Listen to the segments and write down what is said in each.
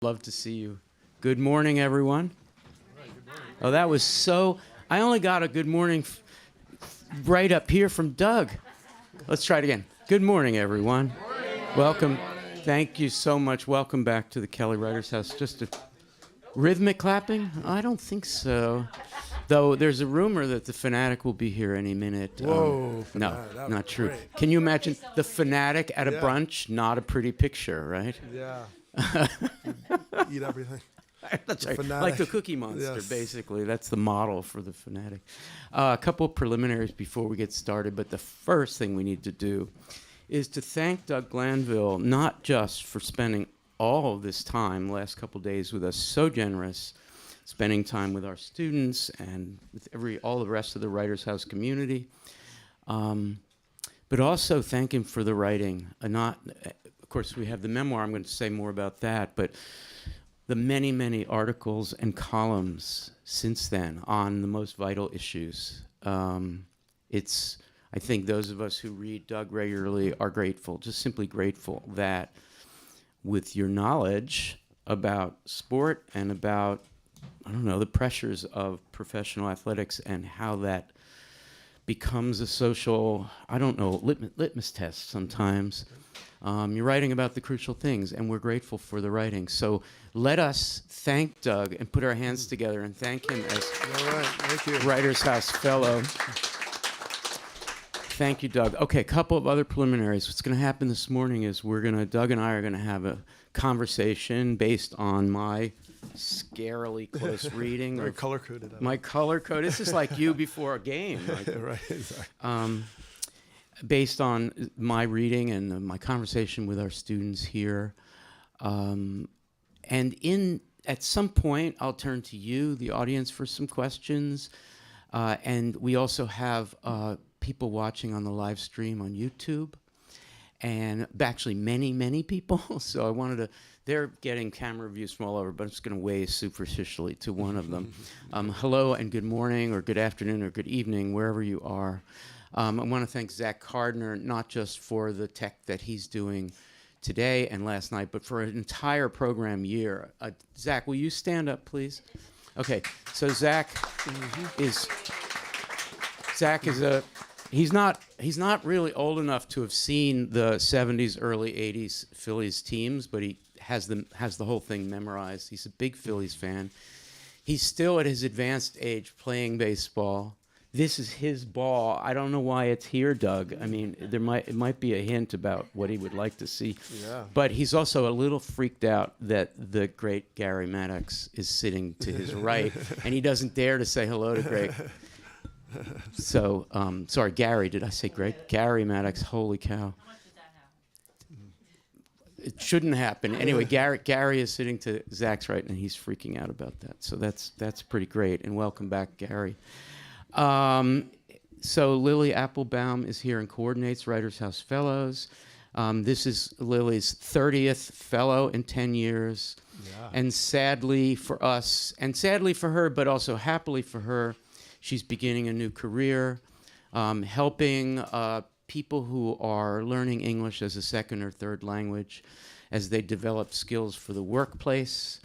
Love to see you. Good morning, everyone. Oh, that was so... I only got a good morning right up here from Doug. Let's try it again. Good morning, everyone. Welcome. Thank you so much. Welcome back to the Kelly Writers House. Just a rhythmic clapping? I don't think so. Though there's a rumor that the Fanatic will be here any minute. Whoa. No, not true. Great. Can you imagine the Fanatic at a brunch? Not a pretty picture, right? Yeah. Eat everything. That's right. Fanatic. Like the Cookie Monster, Yes. basically. That's the model for the Fanatic. A couple of preliminaries before we get started, but the first thing we need to do is to thank Doug Glanville, not just for spending all of this time, last couple days with us, so generous, spending time with our students and with all the rest of the Writers House community, but also thank him for the writing. Of course, we have the memoir. I'm going to say more about that, but the many, many articles and columns since then on the most vital issues. I think those of us who read Doug regularly are grateful, just simply grateful that with your knowledge about sport and about, I don't know, the pressures of professional athletics and how that becomes a social, I don't know, litmus test sometimes. You're writing about the crucial things, and we're grateful for the writing. So let us thank Doug and put our hands together and thank him as Thank you. Writers House Fellow. Thank you, Doug. Okay, a couple of other preliminaries. What's going to happen this morning is Doug and I are going to have a conversation based on my scarily close reading. Very color-coded. My color code. This is like you before a game. Right. Exactly. Based on my reading and my conversation with our students here. And at some point, I'll turn to you, the audience, for some questions. And we also have people watching on the live stream on YouTube. And actually many, many people. So they're getting camera views from all over, but I'm just going to wave superficially to one of them. Hello and good morning or good afternoon or good evening, wherever you are. I want to thank Zach Cardner, not just for the tech that he's doing today and last night, but for an entire program year. Zach, will you stand up, please? Okay, so Zach he's not really old enough to have seen the 70s, early 80s Phillies teams, but he has the whole thing memorized. He's a big Phillies fan. He's still at his advanced age playing baseball. This is his ball. I don't know why it's here, Doug. I mean, it might be a hint about what he would like to see. Yeah. But he's also a little freaked out that the great Gary Maddox is sitting to his right, and he doesn't dare to say hello to Greg. So, sorry, Gary. Did I say great? Gary Maddox. Holy cow. How much did that happen? It shouldn't happen. Anyway, Gary is sitting to Zach's right, and he's freaking out about that. So that's pretty great. And welcome back, Gary. So Lily Applebaum is here and coordinates Writers House Fellows. This is Lily's 30th fellow in 10 years. Yeah. And sadly for us, and sadly for her, but also happily for her, she's beginning a new career, helping people who are learning English as a second or third language as they develop skills for the workplace.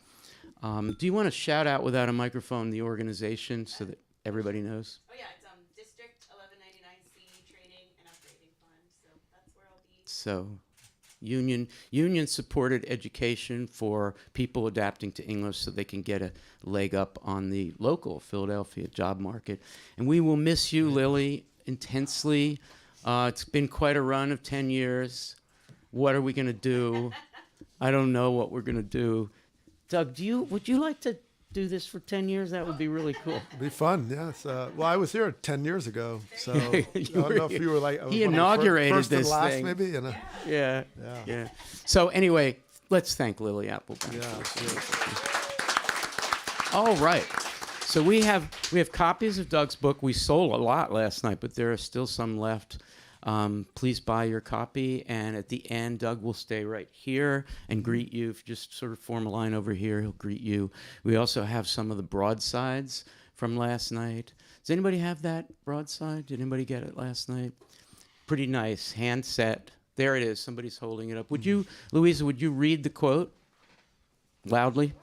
Do you want to shout out without a microphone the organization so that everybody knows? Oh yeah, it's District 1199C Training and Upgrading Fund. So that's where I'll be. So, union-supported education for people adapting to English so they can get a leg up on the local Philadelphia job market. And we will miss you, Lily, intensely. It's been quite a run of 10 years. What are we going to do? I don't know what we're going to do. Doug, would you like to do this for 10 years? That would be really cool. It'd be fun, yes. Well, I was here 10 years ago, so I don't know if you were like... He inaugurated first this and last, thing. maybe? You know? Yeah. So anyway, let's thank Lily Applebaum. Yeah. All right. So we have copies of Doug's book. We sold a lot last night, but there are still some left. Please buy your copy, and at the end, Doug will stay right here and greet you. If you just sort of form a line over here, he'll greet you. We also have some of the broadsides from last night. Does anybody have that broadside? Did anybody get it last night? Pretty nice, hand set. There it is. Somebody's holding it up. Would you, Louisa, would you read the quote? Loudly.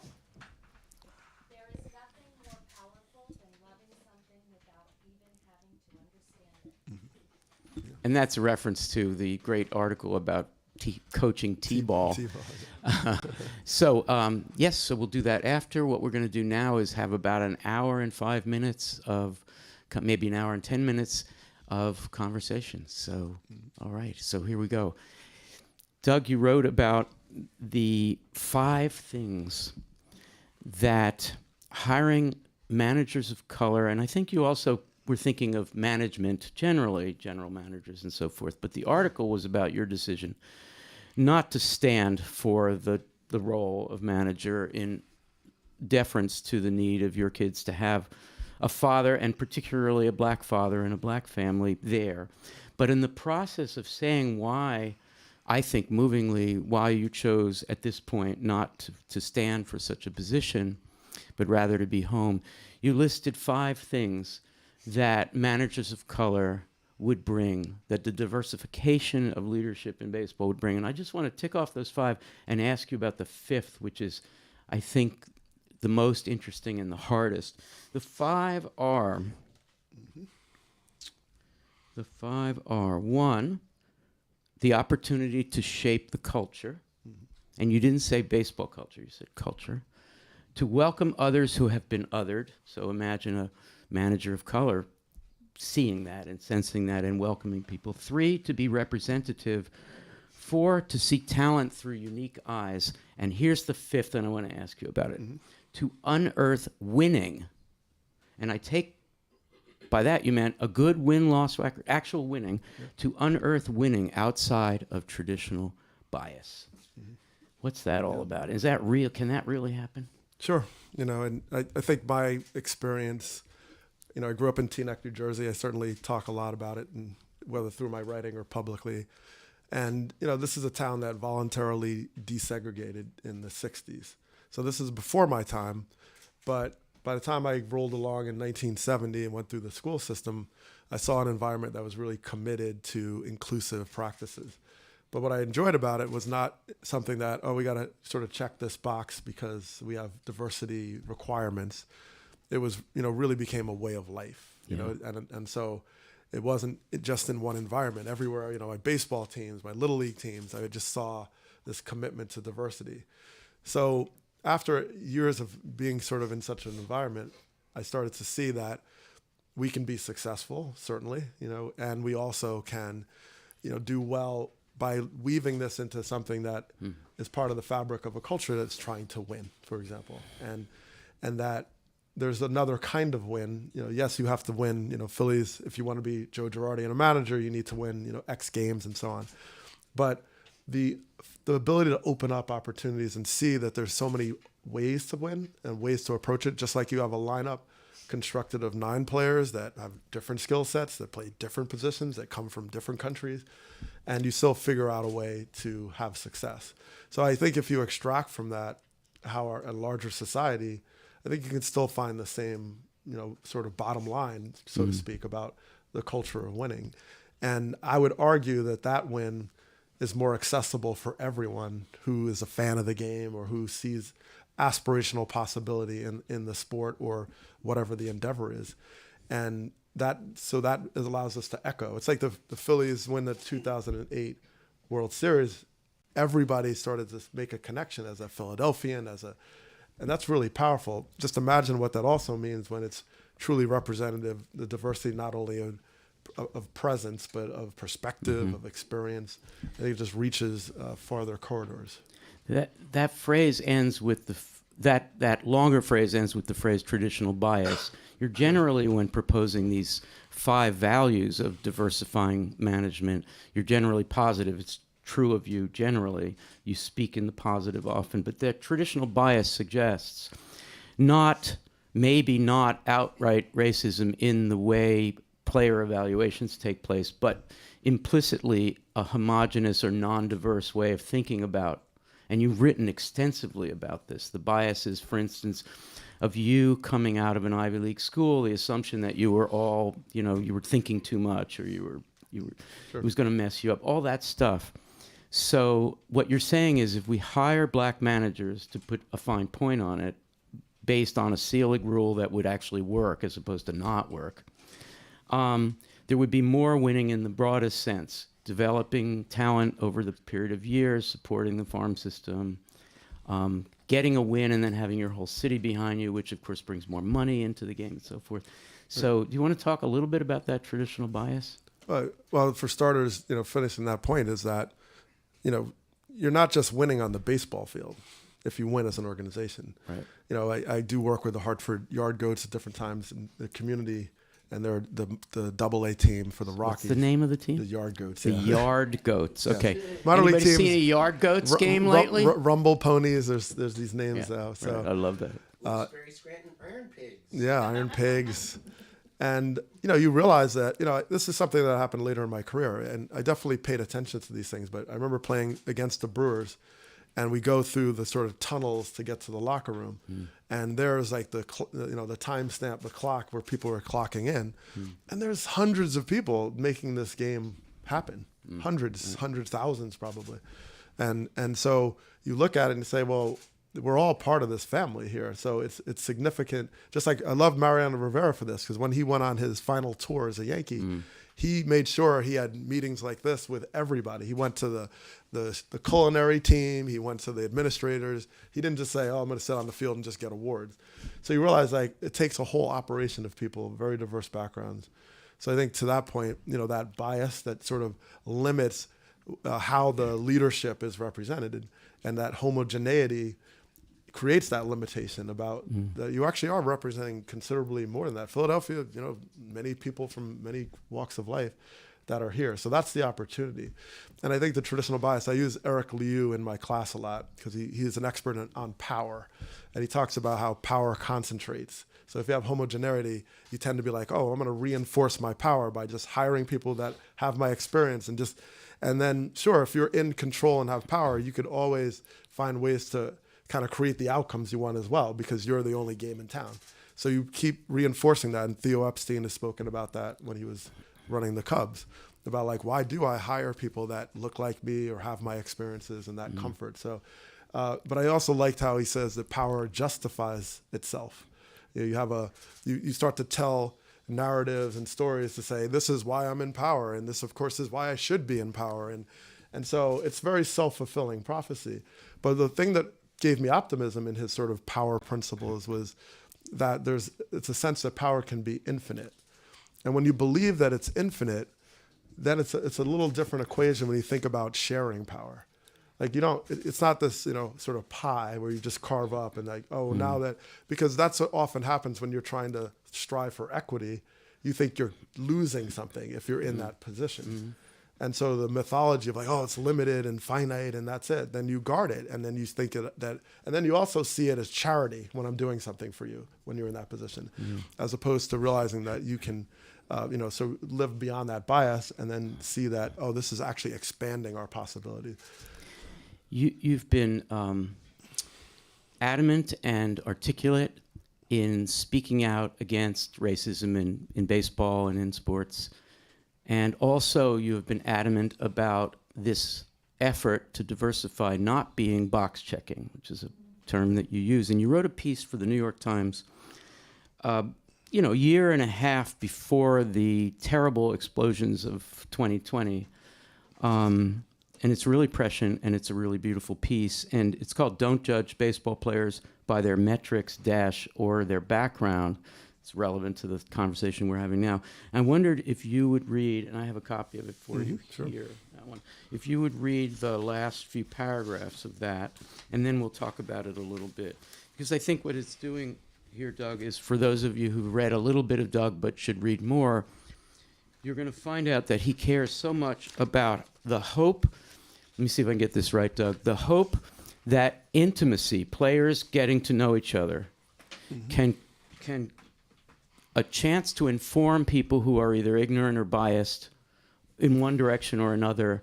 There is nothing more powerful than loving something without even having to understand it. And that's a reference to the great article about coaching T-ball. T-ball. So, yes, so we'll do that after. What we're going to do now is have about an hour and 5 minutes of, maybe an hour and 10 minutes of conversation. So, all right, so here we go. Doug, you wrote about the 5 things that hiring managers of color, and I think you also were thinking of management generally, general managers and so forth, but the article was about your decision not to stand for the role of manager in deference to the need of your kids to have a father, and particularly a black father in a black family there. But in the process of saying why, I think movingly, why you chose at this point not to stand for such a position, but rather to be home, you listed 5 things that managers of color would bring, that the diversification of leadership in baseball would bring. And I just want to tick off those 5 and ask you about the 5th, which is, I think, the most interesting and the hardest. The 5 are, 1, the opportunity to shape the culture. And you didn't say baseball culture, you said culture. To welcome others who have been othered. So imagine a manager of color seeing that and sensing that and welcoming people. 3, to be representative. 4, to see talent through unique eyes. And here's the 5th, and I want to ask you about it. To unearth winning. And I take by that you meant a good win-loss record, actual winning, to unearth winning outside of traditional bias. What's that all about? Is that real? Can that really happen? Sure. And I think my experience, I grew up in Teaneck, New Jersey. I certainly talk a lot about it, and whether through my writing or publicly. And, this is a town that voluntarily desegregated in the 60s. So this is before my time. But by the time I rolled along in 1970 and went through the school system, I saw an environment that was really committed to inclusive practices. But what I enjoyed about it was not something that, we got to sort of check this box because we have diversity requirements. It was, really became a way of life, and so it wasn't just in one environment. Everywhere, my baseball teams, my little league teams, I just saw this commitment to diversity. So after years of being sort of in such an environment, I started to see that we can be successful, certainly, and we also can, do well by weaving this into something that is part of the fabric of a culture that's trying to win, for example, and that there's another kind of win. Yes, you have to win, Phillies. If you want to be Joe Girardi and a manager, you need to win, X games and so on. But the ability to open up opportunities and see that there's so many ways to win and ways to approach it, just like you have a lineup constructed of 9 players that have different skill sets, that play different positions, that come from different countries, and you still figure out a way to have success. So I think if you extract from that how a larger society, I think you can still find the same, sort of bottom line, so to speak, about the culture of winning. And I would argue that win is more accessible for everyone who is a fan of the game or who sees aspirational possibility in the sport or whatever the endeavor is. And that allows us to echo. It's like the Phillies win the 2008 World Series. Everybody started to make a connection as a Philadelphian, and that's really powerful. Just imagine what that also means when it's truly representative, the diversity not only of presence, but of perspective, of experience. I think it just reaches farther corridors. That phrase ends with that longer phrase ends with the phrase traditional bias. You're generally, when proposing these 5 values of diversifying management, you're generally positive. It's true of you generally. You speak in the positive often, but that traditional bias suggests maybe not outright racism in the way player evaluations take place, but implicitly a homogeneous or non-diverse way of thinking about. And you've written extensively about this. The biases, for instance, of you coming out of an Ivy League school, the assumption that you were all, you were thinking too much, or you were Sure. it was going to mess you up, all that stuff. So what you're saying is if we hire black managers to put a fine point on it based on a ceiling rule that would actually work as opposed to not work, there would be more winning in the broadest sense, developing talent over the period of years, supporting the farm system, getting a win and then having your whole city behind you, which of course brings more money into the game and so forth. So do you want to talk a little bit about that traditional bias? Well, for starters, finishing that point is that, you're not just winning on the baseball field if you win as an organization. Right. I do work with the Hartford Yard Goats at different times in the community, and they're the AA team for the Rockies. What's the name of the team? The Yard Goats. The Yard Goats. Okay. Minor league Anybody teams. seen a Yard Goats game lately? Rumble Ponies. There's these names Yeah, now. So right. I love that. Very Scranton Iron Pigs. yeah, Iron Pigs. And, you realize that, this is something that happened later in my career. And I definitely paid attention to these things. But I remember playing against the Brewers, and we go through the sort of tunnels to get to the locker room. And there's like the timestamp, the clock where people are clocking in. And there's hundreds of people making this game happen. Hundreds, thousands probably. And so you look at it and say, well, we're all part of this family here. So it's significant. Just like I love Mariano Rivera for this, because when he went on his final tour as a Yankee, he made sure he had meetings like this with everybody. He went to the culinary team. He went to the administrators. He didn't just say, oh, I'm going to sit on the field and just get awards. So you realize like it takes a whole operation of people, very diverse backgrounds. So I think to that point, that bias that sort of limits how the leadership is represented, and that homogeneity creates that limitation about that you actually are representing considerably more than that. Philadelphia, many people from many walks of life that are here. So that's the opportunity. And I think the traditional bias, I use Eric Liu in my class a lot because he is an expert on power. And he talks about how power concentrates. So if you have homogeneity, you tend to be like, oh, I'm going to reinforce my power by just hiring people that have my experience and then sure, if you're in control and have power, you could always find ways to kind of create the outcomes you want as well, because you're the only game in town. So you keep reinforcing that. And Theo Epstein has spoken about that when he was running the Cubs, about like, why do I hire people that look like me or have my experiences and that comfort? So, but I also liked how he says that power justifies itself. You start to tell narratives and stories to say, this is why I'm in power. And this, of course, is why I should be in power. And so it's very self-fulfilling prophecy. But the thing that gave me optimism in his sort of power principles was that it's a sense that power can be infinite. And when you believe that it's infinite, then it's a little different equation when you think about sharing power. Like it's not this, sort of pie where you just carve up and like, oh, now that, because that's what often happens when you're trying to strive for equity. You think you're losing something if you're in that position. And so the mythology of like, oh, it's limited and finite and that's it. Then you guard it. And then you think that, and then you also see it as charity when I'm doing something for you when you're in that position, as opposed to realizing that you can, so live beyond that bias and then see that, oh, this is actually expanding our possibilities. You've been adamant and articulate in speaking out against racism in baseball and in sports. And also you have been adamant about this effort to diversify not being box checking, which is a term that you use. And you wrote a piece for the New York Times, a year and a half before the terrible explosions of 2020. And it's really prescient, and it's a really beautiful piece. And it's called Don't Judge Baseball Players by Their Metrics or Their Background. It's relevant to the conversation we're having now. I wondered if you would read, and I have a copy of it for you here, that one. If you would read the last few paragraphs of that, and then we'll talk about it a little bit. Because I think what it's doing here, Doug, is for those of you who've read a little bit of Doug but should read more, you're going to find out that he cares so much about the hope. Let me see if I can get this right, Doug. The hope that intimacy, players getting to know each other, can a chance to inform people who are either ignorant or biased in one direction or another.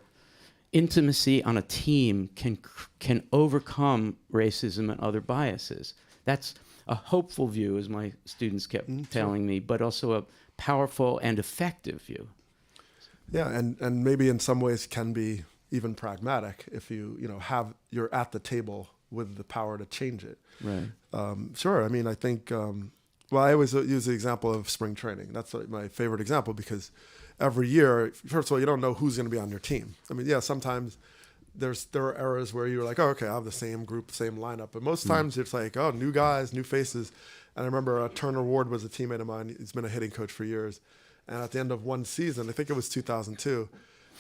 Intimacy on a team can overcome racism and other biases. That's a hopeful view, as my students kept telling me, but also a powerful and effective view. Yeah, and maybe in some ways can be even pragmatic if you're at the table with the power to change it. Right. Sure. I mean, I think, well, I always use the example of spring training. That's my favorite example because every year, first of all, you don't know who's going to be on your team. I mean, yeah, sometimes there are eras where you're like, oh, okay, I have the same group, same lineup. But most times it's like, oh, new guys, new faces. And I remember Turner Ward was a teammate of mine. He's been a hitting coach for years. And at the end of one season, I think it was 2002,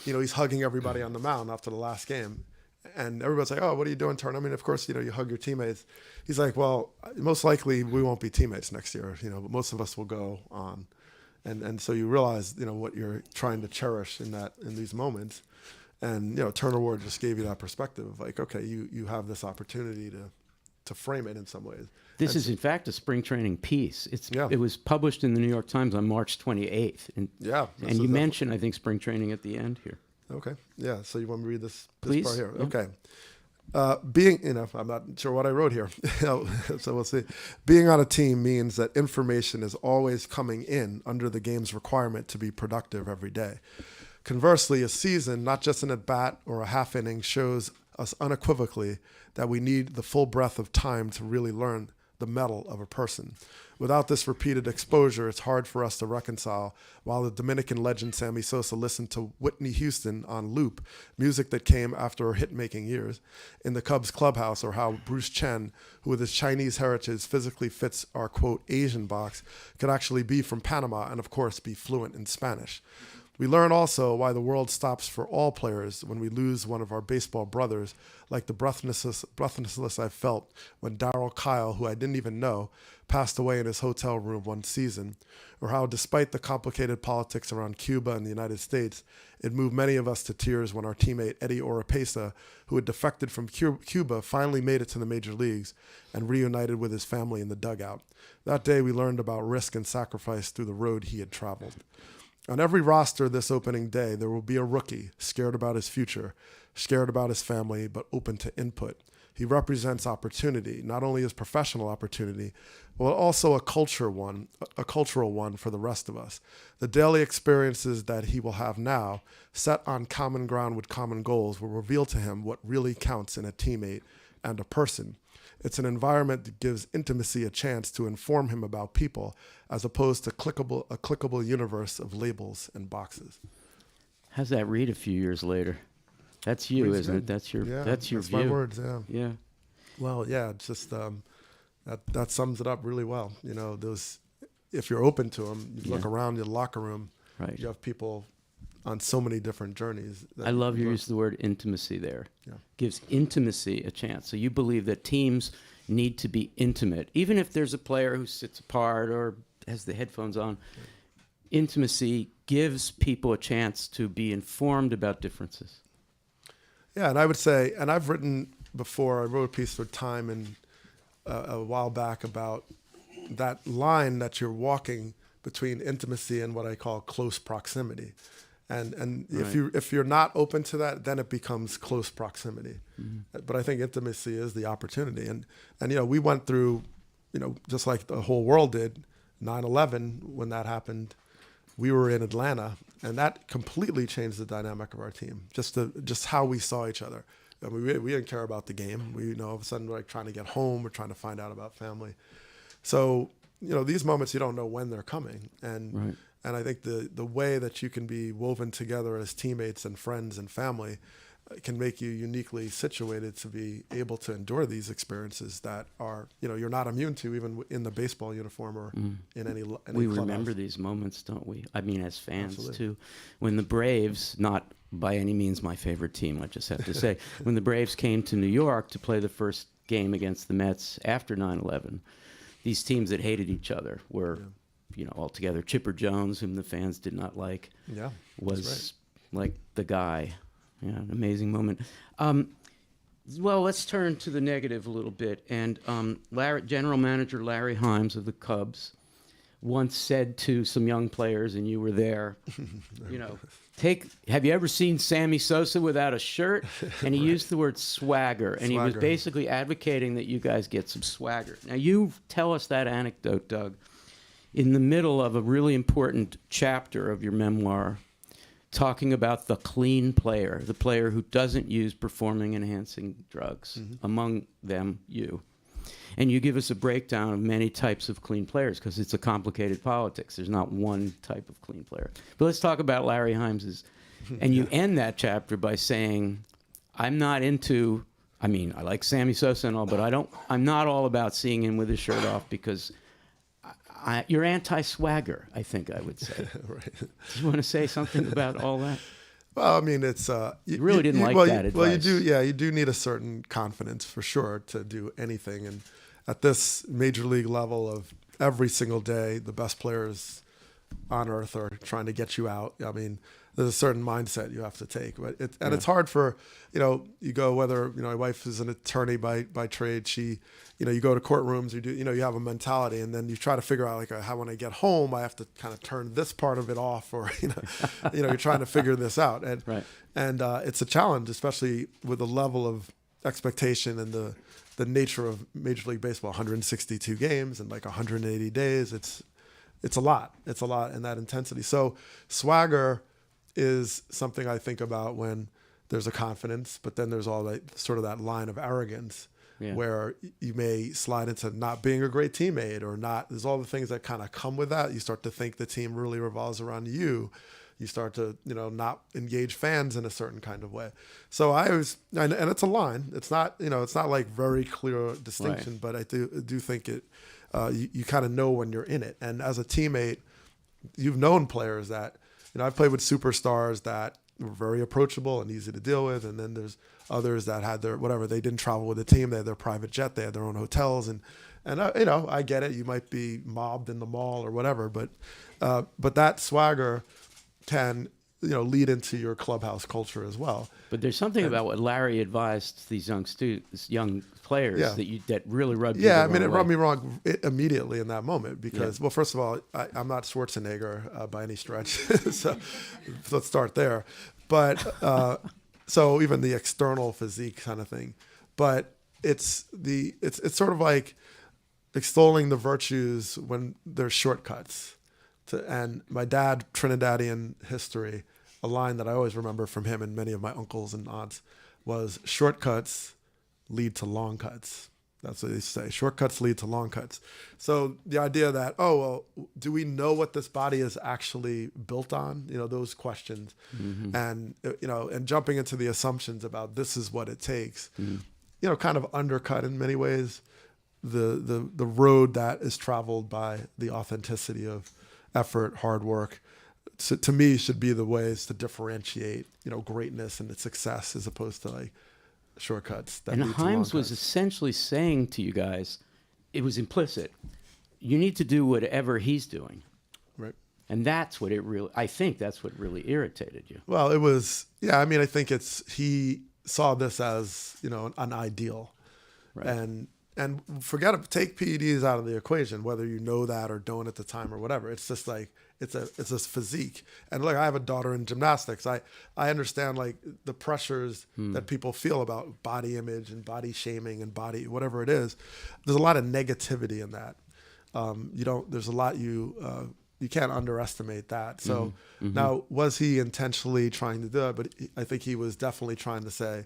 he's hugging everybody on the mound after the last game. And everybody's like, oh, what are you doing, Turner? I mean, of course, you hug your teammates. He's like, well, most likely we won't be teammates next year, but most of us will go on. And so you realize, what you're trying to cherish in these moments. And, Turner Ward just gave you that perspective of like, okay, you have this opportunity to frame it in some ways. This is, in fact, a spring training piece. It was published in the New York Times on March 28th. And you mentioned, I think, spring training at the end here. Okay. Yeah. So you want me to read this Please. part here? Yeah. Okay. I'm not sure what I wrote here. So we'll see. Being on a team means that information is always coming in under the game's requirement to be productive every day. Conversely, a season, not just an at-bat or a half inning, shows us unequivocally that we need the full breadth of time to really learn the mettle of a person. Without this repeated exposure, it's hard for us to reconcile while the Dominican legend Sammy Sosa listened to Whitney Houston on loop, music that came after her hit-making years, in the Cubs clubhouse, or how Bruce Chen, who with his Chinese heritage physically fits our, quote, Asian box, could actually be from Panama and, of course, be fluent in Spanish. We learn also why the world stops for all players when we lose one of our baseball brothers, like the breathlessness I felt when Darryl Kyle, who I didn't even know, passed away in his hotel room one season, or how despite the complicated politics around Cuba and the United States, it moved many of us to tears when our teammate Eddie Oropesa, who had defected from Cuba, finally made it to the major leagues and reunited with his family in the dugout. That day we learned about risk and sacrifice through the road he had traveled. On every roster this opening day, there will be a rookie scared about his future, scared about his family, but open to input. He represents opportunity, not only his professional opportunity, but also a cultural one for the rest of us. The daily experiences that he will have now, set on common ground with common goals, will reveal to him what really counts in a teammate and a person. It's an environment that gives intimacy a chance to inform him about people, as opposed to a clickable universe of labels and boxes. How's that read a few years later? That's you, isn't it? That's your view. My words. Yeah. Yeah. Well, yeah. It's just that sums it up really well. Those, if you're open to them, you look around the locker room. Right. You have people on so many different journeys. I love your use of the word intimacy there. Yeah. Gives intimacy a chance. So you believe that teams need to be intimate, even if there's a player who sits apart or has the headphones on. Yeah. Intimacy gives people a chance to be informed about differences. Yeah, and I would say, and I've written before, I wrote a piece for Time a while back about that line that you're walking between intimacy and what I call close proximity. And right. if you're not open to that, then it becomes close proximity. Mm-hmm. But I think intimacy is the opportunity. And we went through, just like the whole world did, 9/11 when that happened. We were in Atlanta, and that completely changed the dynamic of our team. Just how we saw each other. I mean, we didn't care about the game. We all of a sudden we're like trying to get home. We're trying to find out about family. So these moments you don't know when they're coming, and. Right. And I think the way that you can be woven together as teammates and friends and family can make you uniquely situated to be able to endure these experiences that are, you're not immune to, even in the baseball uniform or in any We clubhouse. remember these moments, don't we? I mean, as fans, Absolutely. too. When the Braves, not by any means my favorite team, I just have to say, when the Braves came to New York to play the first game against the Mets after 9/11, these teams that hated each other were... altogether. Chipper Jones, whom the fans did not like, was like the guy. Yeah, an amazing moment. Well, let's turn to the negative a little bit. And General Manager Larry Himes of the Cubs once said to some young players, and you were there, have you ever seen Sammy Sosa without a shirt? And he used the word swagger, and he was basically advocating that you guys get some swagger. Now, you tell us that anecdote, Doug, in the middle of a really important chapter of your memoir, talking about the clean player, the player who doesn't use performing enhancing drugs, among them you. And you give us a breakdown of many types of clean players because it's a complicated politics. There's not one type of clean player. But let's talk about Larry Himes's. And you end that chapter by saying, I'm not into, I mean, I like Sammy Sosa and all, but I'm not all about seeing him with his shirt off because you're anti-swagger, I think I would say. Right. Do you want to say something about all that? Well, I mean, it's You really didn't like that advice. Well, you do, yeah, you do need a certain confidence for sure to do anything. And at this major league level of every single day, the best players on earth are trying to get you out. I mean, there's a certain mindset you have to take, but it's hard for, you go, whether, my wife is an attorney by trade. She, you go to courtrooms, you have a mentality, and then you try to figure out how when I get home, I have to kind of turn this part of it off, or, you're trying to figure this out. And, right. and it's a challenge, especially with the level of expectation and the nature of Major League Baseball, 162 games and 180 days. It's a lot. It's a lot in that intensity. So swagger is something I think about when there's a confidence, but then there's all that sort of that line of arrogance where you may slide into not being a great teammate or not. There's all the things that kind of come with that. You start to think the team really revolves around you. You start to, not engage fans in a certain kind of way. So and it's a line. It's not, it's not like very clear distinction, but I do think it, you kind of know when you're in it. And as a teammate, you've known players that, I've played with superstars that were very approachable and easy to deal with. And then there's others that had they didn't travel with the team. They had their private jet. They had their own hotels. And I get it. You might be mobbed in the mall or whatever, but that swagger can, lead into your clubhouse culture as well. But there's something about what Larry advised these young players that really rubbed you the wrong way. It rubbed me wrong immediately in that moment because, well, first of all, I'm not Schwarzenegger by any stretch, so let's start there. But so even the external physique kind of thing, but it's sort of like extolling the virtues when there's shortcuts. And my dad, Trinidadian history, a line that I always remember from him and many of my uncles and aunts was shortcuts lead to long cuts. That's what they say. Shortcuts lead to long cuts. So the idea that, do we know what this body is actually built on? Those questions. Mm-hmm. And, and jumping into the assumptions about this is what it takes, kind of undercut in many ways the road that is traveled by the authenticity of effort, hard work, to me should be the ways to differentiate, greatness and its success as opposed to shortcuts. And Himes was essentially saying to you guys, it was implicit, you need to do whatever he's doing. Right. And that's what I think that's what really irritated you. Well, it was, I think he saw this as, an ideal. Right. And forget it, take PEDs out of the equation, whether you know that or don't at the time or whatever. It's just it's this physique. And look, I have a daughter in gymnastics. I understand the pressures that people feel about body image and body shaming and body, whatever it is. There's a lot of negativity in that. There's a lot you can't underestimate that. So now, was he intentionally trying to do it? But I think he was definitely trying to say,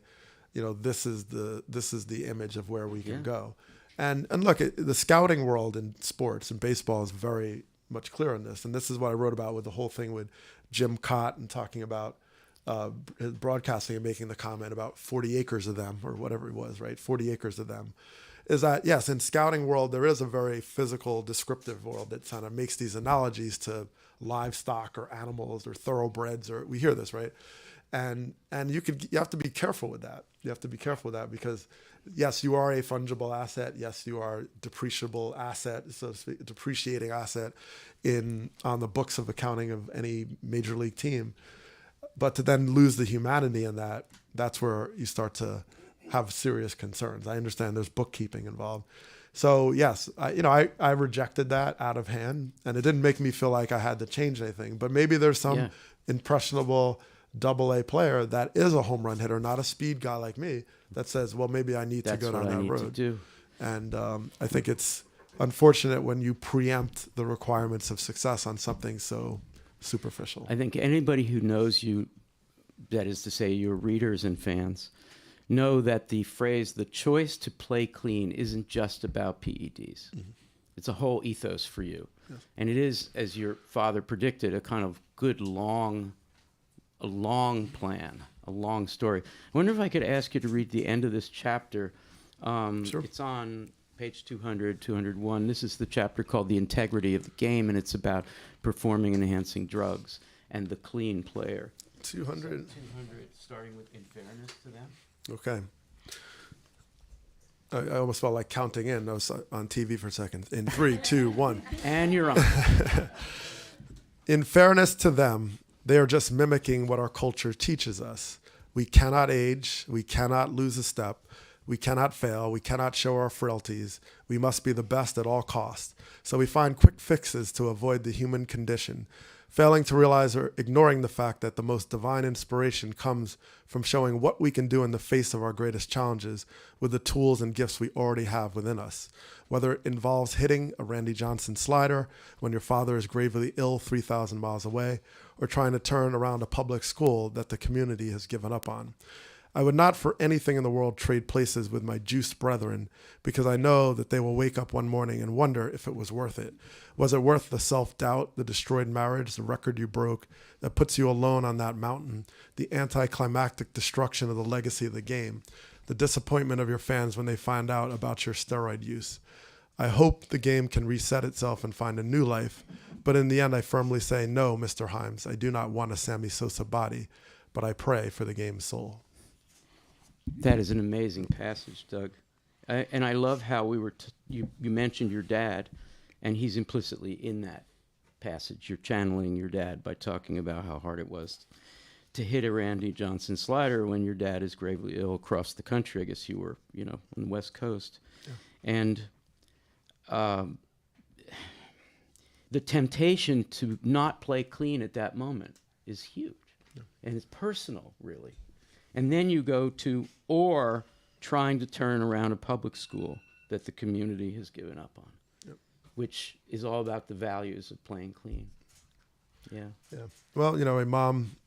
this is the image of where we can go. And look, the scouting world in sports and baseball is very much clear on this. And this is what I wrote about with the whole thing with Jim Cott and talking about broadcasting and making the comment about 40 acres of them or whatever it was, right? 40 acres of them. Is that, yes, in scouting world, there is a very physical, descriptive world that kind of makes these analogies to livestock or animals or thoroughbreds, or we hear this, right? And you have to be careful with that. You have to be careful with that because, yes, you are a fungible asset. Yes, you are a depreciable asset, so to speak, a depreciating asset on the books of accounting of any major league team. But to then lose the humanity in that, that's where you start to have serious concerns. I understand there's bookkeeping involved. So yes, I rejected that out of hand, and it didn't make me feel like I had to change anything. But maybe there's some impressionable AA player that is a home run hitter, not a speed guy like me, that says, well, maybe I need to go down that road. And I think it's unfortunate when you preempt the requirements of success on something so superficial. I think anybody who knows you, that is to say your readers and fans, know that the phrase, the choice to play clean, isn't just about PEDs. It's a whole ethos for you. Yes. And it is, as your father predicted, a kind of good long plan, a long story. I wonder if I could ask you to read the end of this chapter. Sure. It's on page 200, 201. This is the chapter called The Integrity of the Game, and it's about performing and enhancing drugs and the clean player. 200. 200, starting with in fairness to them. Okay. I almost felt like counting in. I was on TV for a second. In 3, 2, 1. And you're on. In fairness to them, they are just mimicking what our culture teaches us. We cannot age. We cannot lose a step. We cannot fail. We cannot show our frailties. We must be the best at all costs. So we find quick fixes to avoid the human condition, failing to realize or ignoring the fact that the most divine inspiration comes from showing what we can do in the face of our greatest challenges with the tools and gifts we already have within us. Whether it involves hitting a Randy Johnson slider when your father is gravely ill 3,000 miles away, or trying to turn around a public school that the community has given up on. I would not for anything in the world trade places with my juiced brethren, because I know that they will wake up one morning and wonder if it was worth it. Was it worth the self-doubt, the destroyed marriage, the record you broke that puts you alone on that mountain, the anticlimactic destruction of the legacy of the game, the disappointment of your fans when they find out about your steroid use? I hope the game can reset itself and find a new life, but in the end I firmly say, no, Mr. Himes, I do not want a Sammy Sosa body, but I pray for the game's soul. That is an amazing passage, Doug. And I love how we were, you mentioned your dad, and he's implicitly in that passage. You're channeling your dad by talking about how hard it was to hit a Randy Johnson slider when your dad is gravely ill across the country. I guess you were, on the West Coast. Yeah. And the temptation to not play clean at that moment is huge. Yeah. And it's personal, really. And then you go to, or trying to turn around a public school that the community has given up on, yep, which is all about the values of playing clean. Yeah. Yeah. Well, my mom,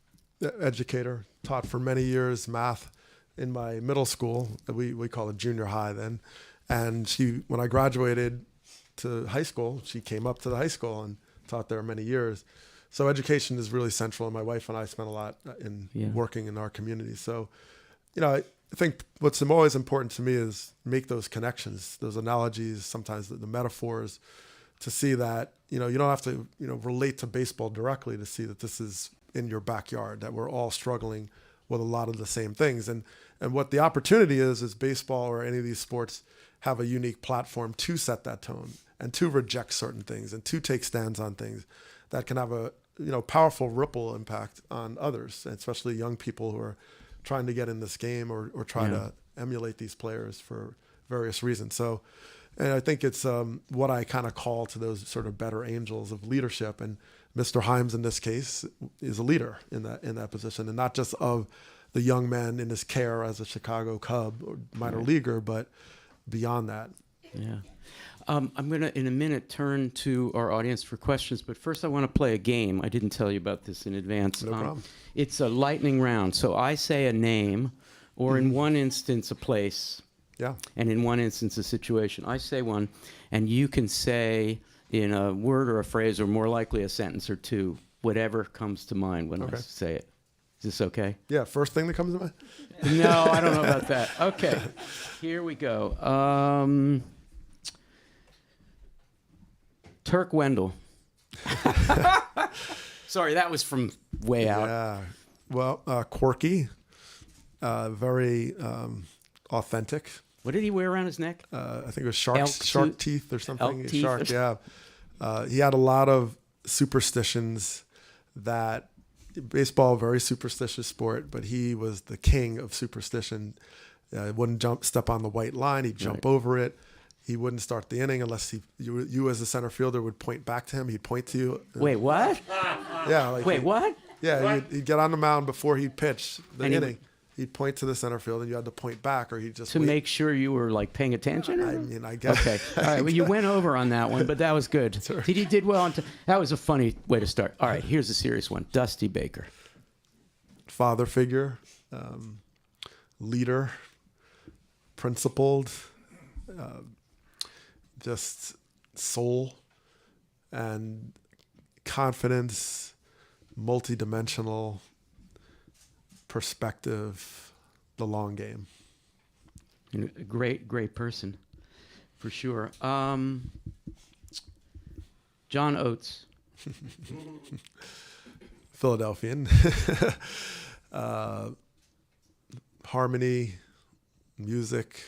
educator, taught for many years math in my middle school. We call it junior high then. And when I graduated to high school, she came up to the high school and taught there many years. So education is really central, and my wife and I spent a lot in working in our community. So, I think what's always important to me is make those connections, those analogies, sometimes the metaphors, to see that, you don't have to, relate to baseball directly to see that this is in your backyard, that we're all struggling with a lot of the same things. And what the opportunity is baseball or any of these sports have a unique platform to set that tone and to reject certain things and to take stands on things that can have a powerful ripple impact on others, especially young people who are trying to get in this game or try to emulate these players for various reasons. So, and I think it's what I kind of call to those sort of better angels of leadership. And Mr. Himes in this case is a leader in that position, and not just of the young man in his care as a Chicago Cub or minor leaguer, but beyond that. Yeah. I'm going to, in a minute, turn to our audience for questions, but first I want to play a game. I didn't tell you about this in advance. No problem. It's a lightning round. So I say a name, or in one instance, a place, and in one instance, a situation. I say one, and you can say in a word or a phrase, or more likely a sentence or two, whatever comes to mind when I say it. Is this okay? Yeah, first thing that comes to mind? No, I don't know about that. Okay, here we go. Turk Wendell. Sorry, that was from way out. Yeah. Well, quirky, very authentic. What did he wear around his neck? I think it was shark teeth or something. Elk teeth. Shark, yeah. He had a lot of superstitions that baseball, very superstitious sport, but he was the king of superstition. Wouldn't step on the white line. He'd jump over it. He wouldn't start the inning unless you as a center fielder would point back to him. He'd point to you. Wait, what? Yeah. Wait, what? Yeah, he'd get on the mound before he'd pitch the inning. he'd point to the center field, and you had to point back, or he'd just To wait. make sure you were like paying attention? I mean, I guess. Okay. All right. Well, you went over on that one, but that was good. He did well. That was a funny way to start. All right. Here's a serious one. Dusty Baker. Father figure, leader, principled, just soul and confidence, multidimensional perspective, the long game. And a great person, for sure. John Oates. Philadelphian. Harmony, music,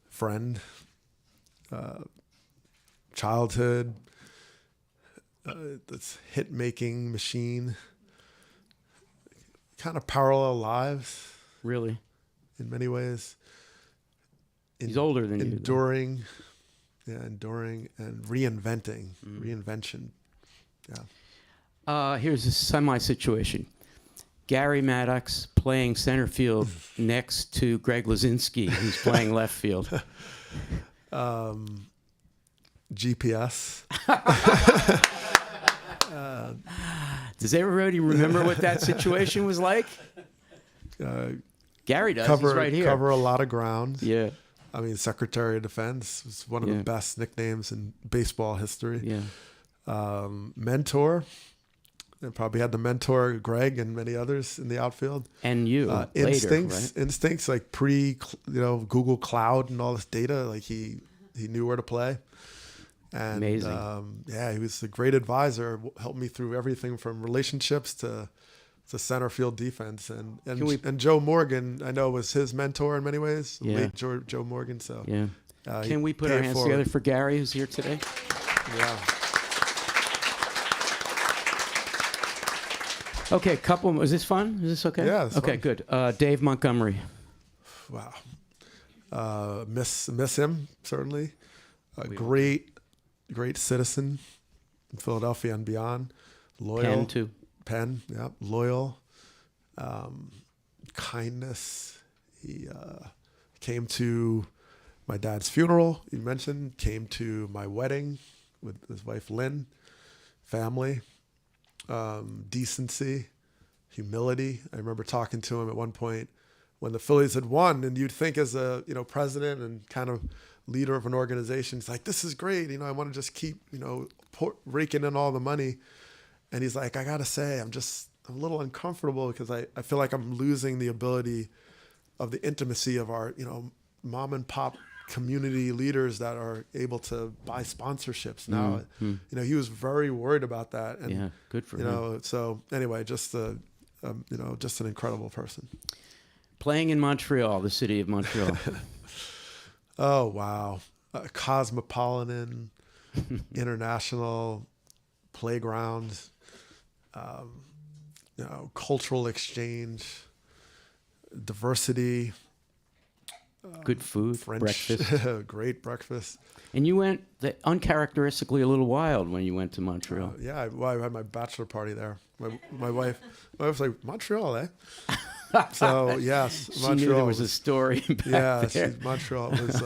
friend, childhood, this hit-making machine, kind of parallel lives Really? in many ways. He's older than you, though. Enduring and reinventing, reinvention. Yeah. Here's a semi-situation. Gary Maddox playing center field next to Greg Lazinski, who's playing left field. GPS. Does everybody remember what that situation was like? Gary does. He's right here. Cover a lot of ground. Yeah. I mean, Secretary of Defense was one of the best nicknames in baseball history. Yeah. Mentor. And probably had to mentor Greg and many others in the outfield. And you later, instincts, right? instincts like Google Cloud and all this data. Like he knew where to play. And, Amazing. He was a great advisor. Helped me through everything from relationships to center field defense. And Joe Morgan, I know, was his mentor in many ways. Yeah. Late Joe Morgan. So Yeah. Can we put our hands together for Gary, who's here today? Yeah. Okay, couple. Was this fun? Is this okay? Yeah, it's okay, fun. good. Dave Montgomery. Wow. Miss him, certainly. A great citizen in Philadelphia and beyond. Loyal. Penn, too. Penn, yeah. Loyal. Kindness. He came to my dad's funeral, you mentioned. Came to my wedding with his wife, Lynn. Family. Decency. Humility. I remember talking to him at one point when the Phillies had won, and you'd think as a president and kind of leader of an organization, he's like, this is great. I want to just keep, raking in all the money. And he's like, I got to say, I'm a little uncomfortable because I feel like I'm losing the ability of the intimacy of our, mom and pop community leaders that are able to buy sponsorships now. He was very worried about that. And, Yeah, good for him. So anyway, just an incredible person. Playing in Montreal, the city of Montreal. Oh, wow. Cosmopolitan, international playground, cultural exchange, diversity. Good food, French, breakfast. great breakfast. And you went uncharacteristically a little wild when you went to Montreal. I had my bachelor party there. My wife was like, Montreal, eh? So yes, She Montreal knew there was a story back there. Montreal was.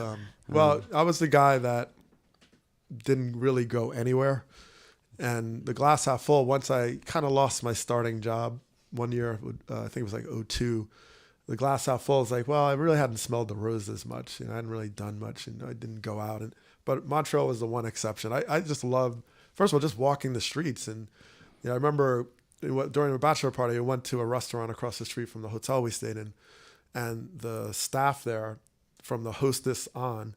Well, I was the guy that didn't really go anywhere, and the glass half full. Once I kind of lost my starting job one year, I think it was like 2002. The glass half full is like, well, I really hadn't smelled the roses much. I hadn't really done much, and I didn't go out. But Montreal was the one exception. I just loved, first of all, just walking the streets. And I remember during a bachelor party, I went to a restaurant across the street from the hotel we stayed in, and the staff there, from the hostess on,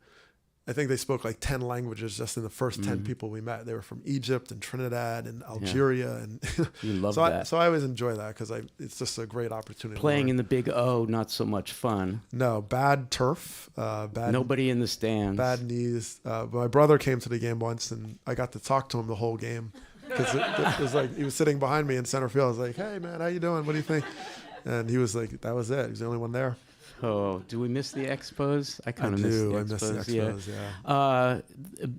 I think they spoke like 10 languages just in the first 10 people we met. They were from Egypt and Trinidad and Algeria. And You love so that. I always enjoy that because it's just a great opportunity. Playing in the Big O, not so much fun. No, bad turf, Nobody in the stands. bad knees. My brother came to the game once, and I got to talk to him the whole game because it was like he was sitting behind me in center field. I was like, "Hey, man, how you doing? What do you think?" And he was like, "That was it. He was the only one there." Oh, do we miss the Expos? I kind of I miss do. the I Expos. miss the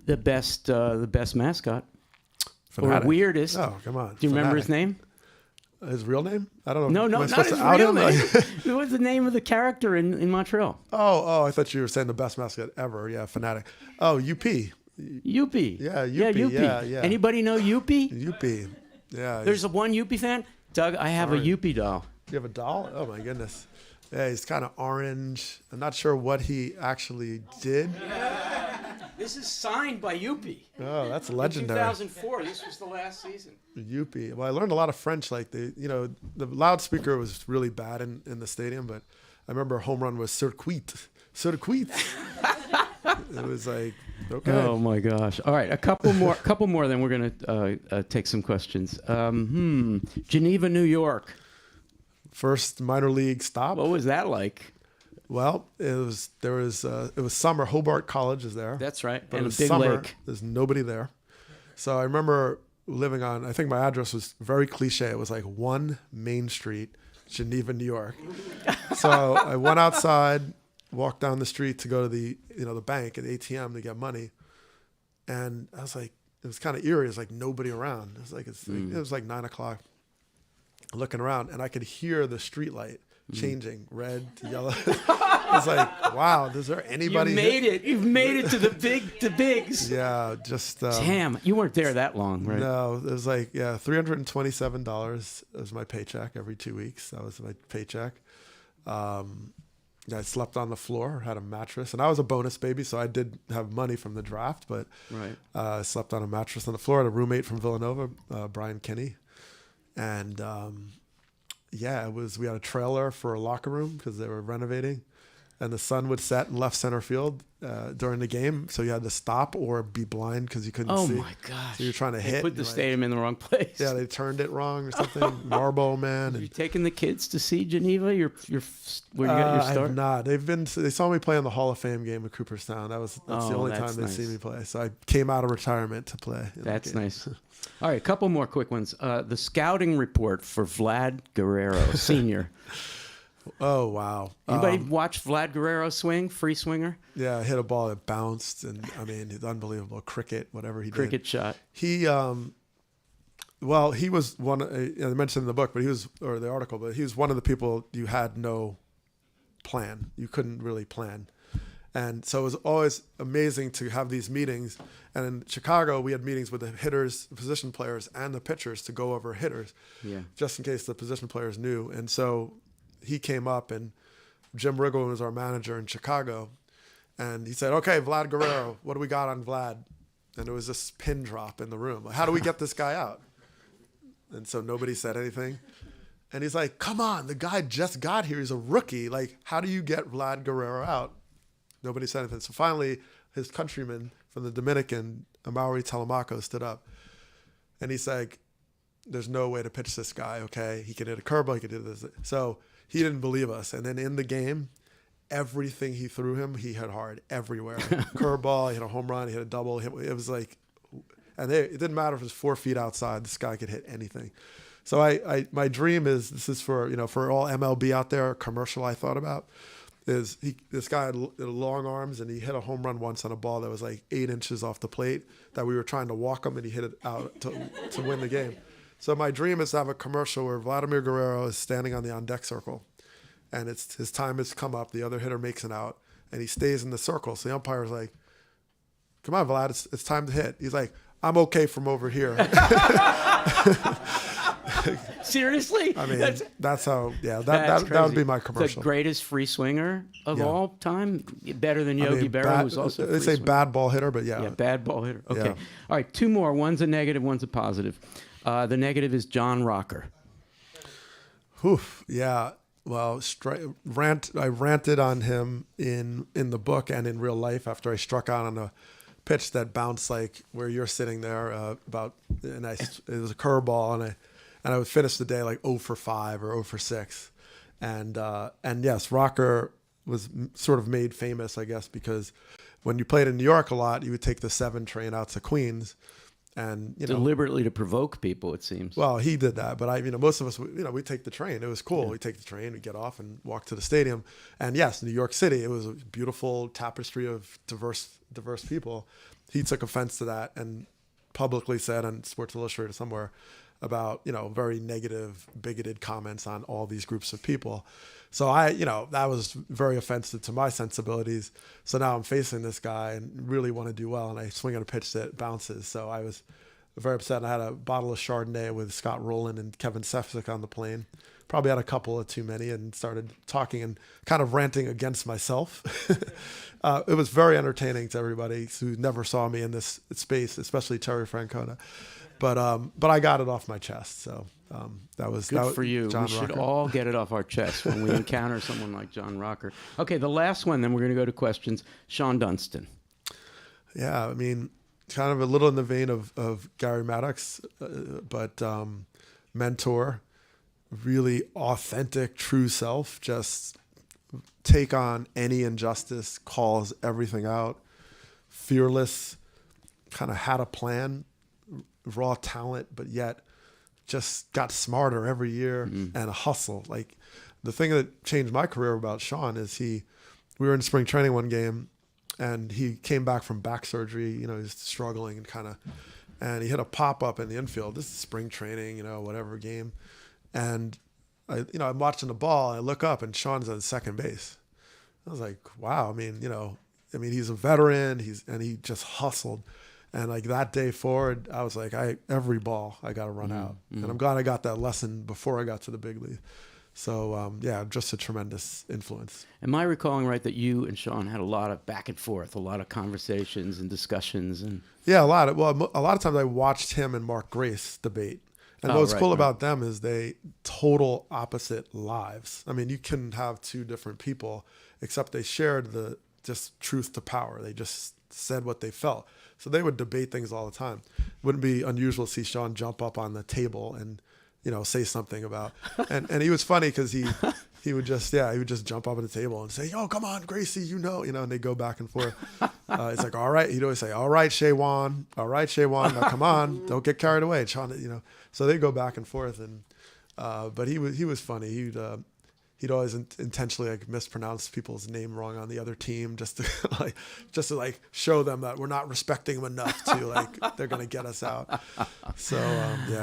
Expos. The best mascot or Fanatic. weirdest. Oh, come on. Do you remember his Fanatic. name? His real name? I don't No, know. Am I not supposed his to out real him? name. It was the name of the character in Montreal. Oh, I thought you were saying the best mascot ever. Yeah, Fanatic. Oh, UP. Yuppie. Yeah, Yeah, Yuppie. Yuppie. Yeah. Anybody know Yuppie? UP. Yeah. There's a one Yuppie fan. Doug, I have a Yuppie doll. You have a doll? Oh my goodness. Yeah, he's kind of orange. I'm not sure what he actually did. This is signed by Yuppie. Oh, that's In legendary. 2004. This was the last season. Yuppie. Well, I learned a lot of French. Like the loudspeaker was really bad in the stadium, but I remember home run was circuit. It was like, okay. Oh my gosh! All right, a couple more. Then we're gonna take some questions. Geneva, New York. First minor league stop. What was that like? Well, it was summer. Hobart College is there. That's right, But and it a was big summer. lake. There's nobody there. So I remember living on, I think my address was very cliche. It was like 1 Main Street, Geneva, New York. So I went outside, walked down the street to go to the bank at ATM to get money. And I was like, it was kind of eerie. It was like nobody around. It was like, it was like 9 o'clock. Looking around, and I could hear the street light changing red to yellow. I was like, wow, is there anybody? You made it. You've made it to the bigs. Yeah, just Damn, you weren't there that long, right? no, it was like $327 was my paycheck every 2 weeks. That was my paycheck. I slept on the floor, had a mattress, and I was a bonus baby, so I did have money from the draft, but Right. I slept on a mattress on the floor. I had a roommate from Villanova, Brian Kinney, and we had a trailer for a locker room because they were renovating, and the sun would set in left center field during the game, so you had to stop or be blind because you couldn't see. Oh my gosh! So you're trying to They hit. put the and stadium in the wrong place. Yeah, they turned it wrong or something. Marble Man. Have you And, taken the kids to see Geneva? Where you got your I start? have not. They saw me play in the Hall of Fame game at Cooperstown. That's the Oh, only that's time they see nice. me play. So I came out of retirement to play. in that That's game. nice. All right, a couple more quick ones. The scouting report for Vlad Guerrero, Sr. Oh wow! Anybody watch Vlad Guerrero swing? Free swinger? Yeah, I hit a ball that bounced, and I mean, it's unbelievable. Cricket, whatever he did. Cricket shot. He, he was one. I mentioned in the book, or the article, but he was one of the people you had no plan. You couldn't really plan, and so it was always amazing to have these meetings. And in Chicago, we had meetings with the hitters, the position players, and the pitchers to go over hitters, Yeah. just in case the position players knew. And so he came up, and Jim Riggle was our manager in Chicago, and he said, "Okay, Vlad Guerrero, what do we got on Vlad?" And it was this pin drop in the room. Like, how do we get this guy out? And so nobody said anything. And he's like, "Come on, the guy just got here. He's a rookie. Like, how do you get Vlad Guerrero out?" Nobody said anything. So finally, his countryman from the Dominican, Amaury Telemaco, stood up. And he's like, "There's no way to pitch this guy, okay? He can hit a curveball, he can do this." So he didn't believe us. And then in the game, everything he threw him, he hit hard everywhere. Curveball, he hit a home run, he hit a double. It was like, and it didn't matter if it was 4 feet outside. This guy could hit anything. So my dream is, this is for all MLB out there, a commercial I thought about, is this guy had long arms, and he hit a home run once on a ball that was like 8 inches off the plate that we were trying to walk him, and he hit it out to win the game. So my dream is to have a commercial where Vladimir Guerrero is standing on the on-deck circle, and his time has come up. The other hitter makes an out, and he stays in the circle. So the umpire's like, "Come on, Vlad, it's time to hit." He's like, "I'm okay from over here." Seriously? I mean, that's how. Yeah, That's that would crazy. be my commercial. The greatest free swinger of Yeah. all time? Better than I Yogi mean, Berra, who's also a they free say swinger. bad ball hitter, but Yeah, bad ball hitter. Okay. Yeah. All right, 2 more. One's a negative, one's a positive. The negative is John Rocker. Oof, yeah. Well, I ranted on him in the book and in real life after I struck out on a pitch that bounced like where you're sitting there it was a curveball, and I would finish the day like 0 for 5 or 0 for 6, and yes, Rocker was sort of made famous, I guess, because when you played in New York a lot, you would take the 7 train out to Queens. And Deliberately to provoke people, it seems. well, he did that, but most of us, we take the train. It was cool. Yeah. We take the train, we get off and walk to the stadium. And yes, New York City, it was a beautiful tapestry of diverse people. He took offense to that and publicly said on Sports Illustrated somewhere, about, very negative, bigoted comments on all these groups of people. So that was very offensive to my sensibilities. So now I'm facing this guy and really want to do well, and I swing at a pitch that bounces. So I was very upset. I had a bottle of Chardonnay with Scott Rowland and Kevin Sefcik on the plane. Probably had a couple of too many, and started talking and kind of ranting against myself. It was very entertaining to everybody who never saw me in this space, especially Terry Francona. But I got it off my chest. So that was Good for you. John We should Rocker. all get it off our chest when we encounter someone like John Rocker. Okay, the last one, then we're going to go to questions. Sean Dunston. Yeah, I mean, kind of a little in the vein of Gary Maddox, but mentor, really authentic, true self, just take on any injustice, calls everything out, fearless, kind of had a plan, raw talent, but yet just got smarter every year and a hustle. Like, the thing that changed my career about Sean is we were in spring training one game, and he came back from back surgery. He's struggling and he hit a pop up in the infield. This is spring training, whatever game. And I'm watching the ball, and I look up, and Sean's on second base. I was like, wow. I mean, he's a veteran. He just hustled. And like that day forward, I was like, every ball I got to run out. And I'm glad I got that lesson before I got to the big league. So, just a tremendous influence. Am I recalling right that you and Sean had a lot of back and forth, a lot of conversations and discussions? Yeah, a lot. A lot of times I watched him and Mark Grace debate. And what's cool about them is they total opposite lives. I mean, you couldn't have two different people, except they shared the just truth to power. They just said what they felt. So they would debate things all the time. Wouldn't be unusual to see Sean jump up on the table and, say something about, and he was funny because he would just jump up at the table and say, "Yo, come on, Gracie, and they go back and forth. It's like, all right, he'd always say, "All right, Shaywan, now come on, don't get carried away, Sean." So they go back and forth, and but he was funny. He'd always intentionally mispronounce people's name wrong on the other team just to show them that we're not respecting them enough to they're gonna get us out. So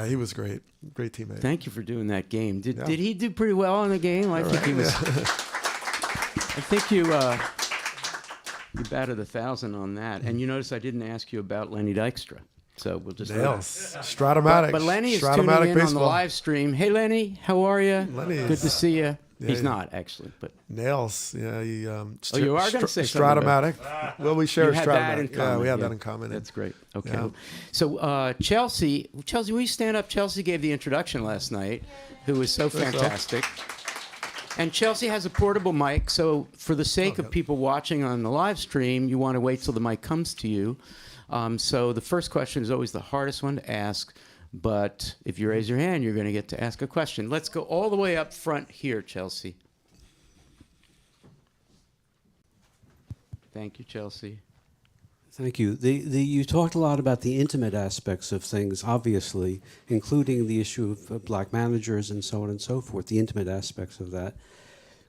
he was great teammate. Thank you for doing that game. Did he do pretty well in the game? I think he was. I think you batted 1,000 on that, and you notice I didn't ask you about Lenny Dykstra. So we'll just nails. Stratomatic. But Lenny is Stratomatic tuning in baseball. on the live stream. Hey, Lenny, how are you? Lenny Good to see you. Yeah, He's not actually, but nails. Yeah, you are going to say Stratomatic. Well, we share you had that in Stratomatic. common. Yeah, we had that in common. That's great. Okay. Yeah. So Chelsea, will you stand up? Chelsea gave the introduction last night, who was so fantastic. And Chelsea has a portable mic, so for the sake of people watching on the live stream, you want to wait till the mic comes to you. So the first question is always the hardest one to ask, but if you raise your hand, you're going to get to ask a question. Let's go all the way up front here, Chelsea. Thank you, Chelsea. Thank you. You talked a lot about the intimate aspects of things, obviously, including the issue of black managers and so on and so forth, the intimate aspects of that.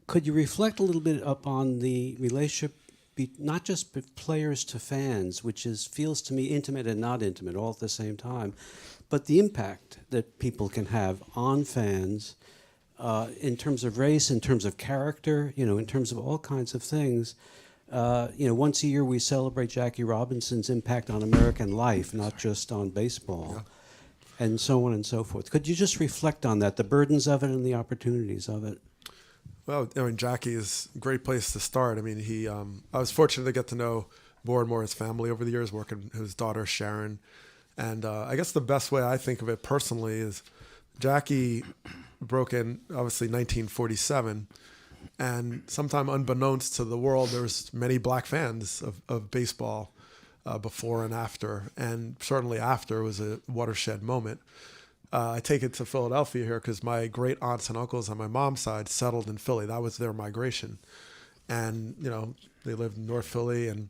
Could you reflect a little bit upon the relationship, not just players to fans, which feels to me intimate and not intimate all at the same time, but the impact that people can have on fans in terms of race, in terms of character, in terms of all kinds of things. Once a year we celebrate Jackie Robinson's impact on American life, not just on baseball, and so on and so forth. Could you just reflect on that, the burdens of it and the opportunities of it? Well, Jackie is a great place to start. I mean, I was fortunate to get to know more and more his family over the years, working with his daughter, Sharon. And I guess the best way I think of it personally is Jackie broke in, obviously, 1947. And sometime unbeknownst to the world, there was many black fans of baseball before and after. And certainly after was a watershed moment. I take it to Philadelphia here because my great aunts and uncles on my mom's side settled in Philly. That was their migration. And, they lived in North Philly. And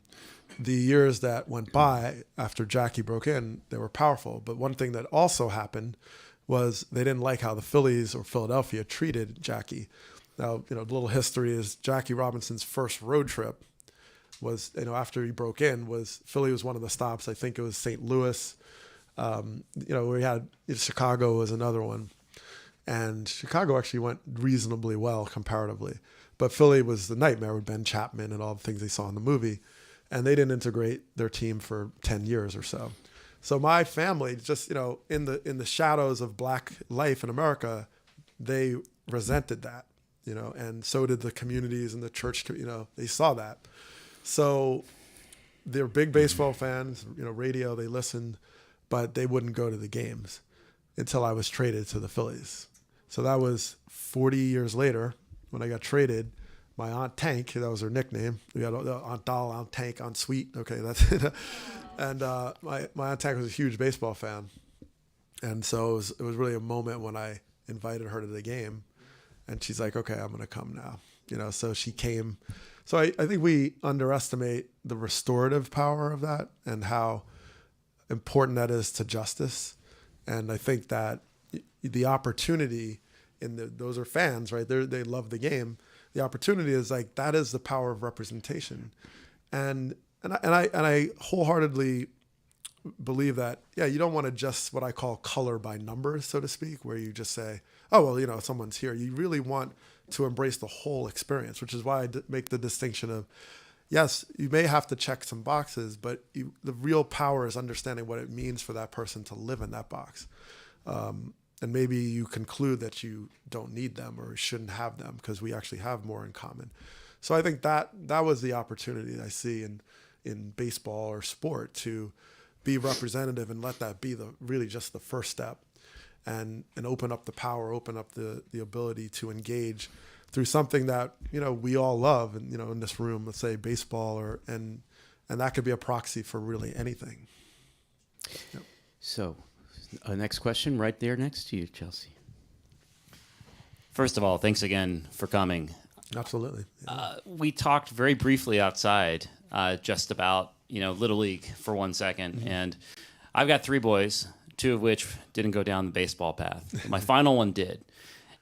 the years that went by after Jackie broke in, they were powerful. But one thing that also happened was they didn't like how the Phillies or Philadelphia treated Jackie. Now, the little history is Jackie Robinson's first road trip was, after he broke in, Philly was one of the stops. I think it was St. Louis. We had Chicago was another one, and Chicago actually went reasonably well comparatively, but Philly was the nightmare with Ben Chapman and all the things they saw in the movie, and they didn't integrate their team for 10 years or so. So my family, just in the shadows of black life in America, they resented that, and so did the communities and the church. They saw that. So they're big baseball fans. Radio, they listened, but they wouldn't go to the games until I was traded to the Phillies. So that was 40 years later when I got traded. My Aunt Tank, that was her nickname. We had Aunt Doll, Aunt Tank, Aunt Sweet. Okay, that's it. And my Aunt Tank was a huge baseball fan. And so it was really a moment when I invited her to the game. And she's like, okay, I'm going to come now. So she came. So I think we underestimate the restorative power of that and how important that is to justice. And I think that the opportunity those are fans, right? They love the game. The opportunity is like, that is the power of representation. And I wholeheartedly believe that, you don't want to just what I call color by numbers, so to speak, where you just say, oh, well, someone's here. You really want to embrace the whole experience, which is why I make the distinction of, yes, you may have to check some boxes, but the real power is understanding what it means for that person to live in that box. And maybe you conclude that you don't need them or shouldn't have them because we actually have more in common. So I think that was the opportunity I see in baseball or sport to be representative and let that be really just the first step and open up the power, open up the ability to engage through something that, we all love. And, in this room, let's say baseball and that could be a proxy for really anything. Yep. So, next question right there next to you, Chelsea. First of all, thanks again for coming. Absolutely. Yeah. We talked very briefly outside just about, Little League for 1 second. Mm-hmm. And I've got 3 boys, 2 of which didn't go down the baseball path. My final one did.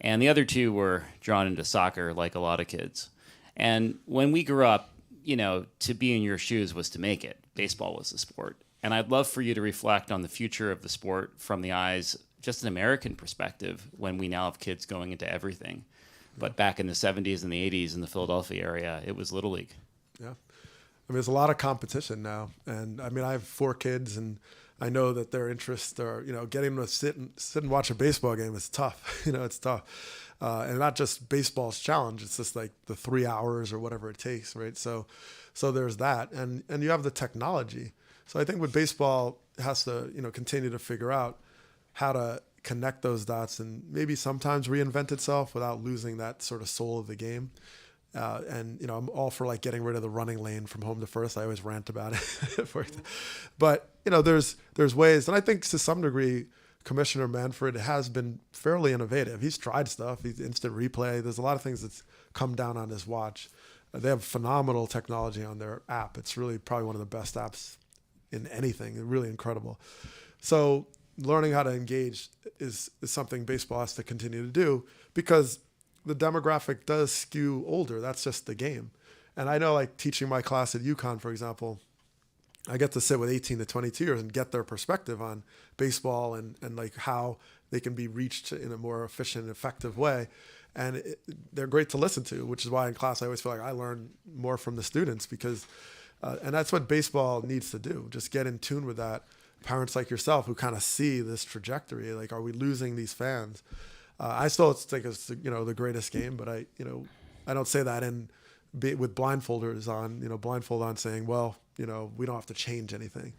And the other 2 were drawn into soccer like a lot of kids. And when we grew up, to be in your shoes was to make it. Baseball was the sport. And I'd love for you to reflect on the future of the sport from the eyes, just an American perspective, when we now have kids going into everything. But back in the 70s and the 80s in the Philadelphia area, it was Little League. Yeah. There's a lot of competition now. And I have 4 kids, and I know that their interests are, getting them to sit and watch a baseball game is tough. It's tough. And not just baseball's challenge. It's just like the 3 hours or whatever it takes, right? So there's that. And you have the technology. So I think with baseball has to, continue to figure out how to connect those dots and maybe sometimes reinvent itself without losing that sort of soul of the game. And I'm all for like getting rid of the running lane from home to first. I always rant about it. But there's ways, and I think to some degree, Commissioner Manfred has been fairly innovative. He's tried stuff. He's instant replay. There's a lot of things that's come down on his watch. They have phenomenal technology on their app. It's really probably one of the best apps in anything. They're really incredible. So learning how to engage is something baseball has to continue to do because the demographic does skew older. That's just the game. And I know, like teaching my class at UConn, for example, I get to sit with 18 to 22 years and get their perspective on baseball and like how they can be reached in a more efficient and effective way. And they're great to listen to, which is why in class I always feel like I learn more from the students because and that's what baseball needs to do. Just get in tune with that. Parents like yourself who kind of see this trajectory, like, are we losing these fans? I still think it's the greatest game, but I don't say that with blindfolders on, blindfold on saying, well, we don't have to change anything.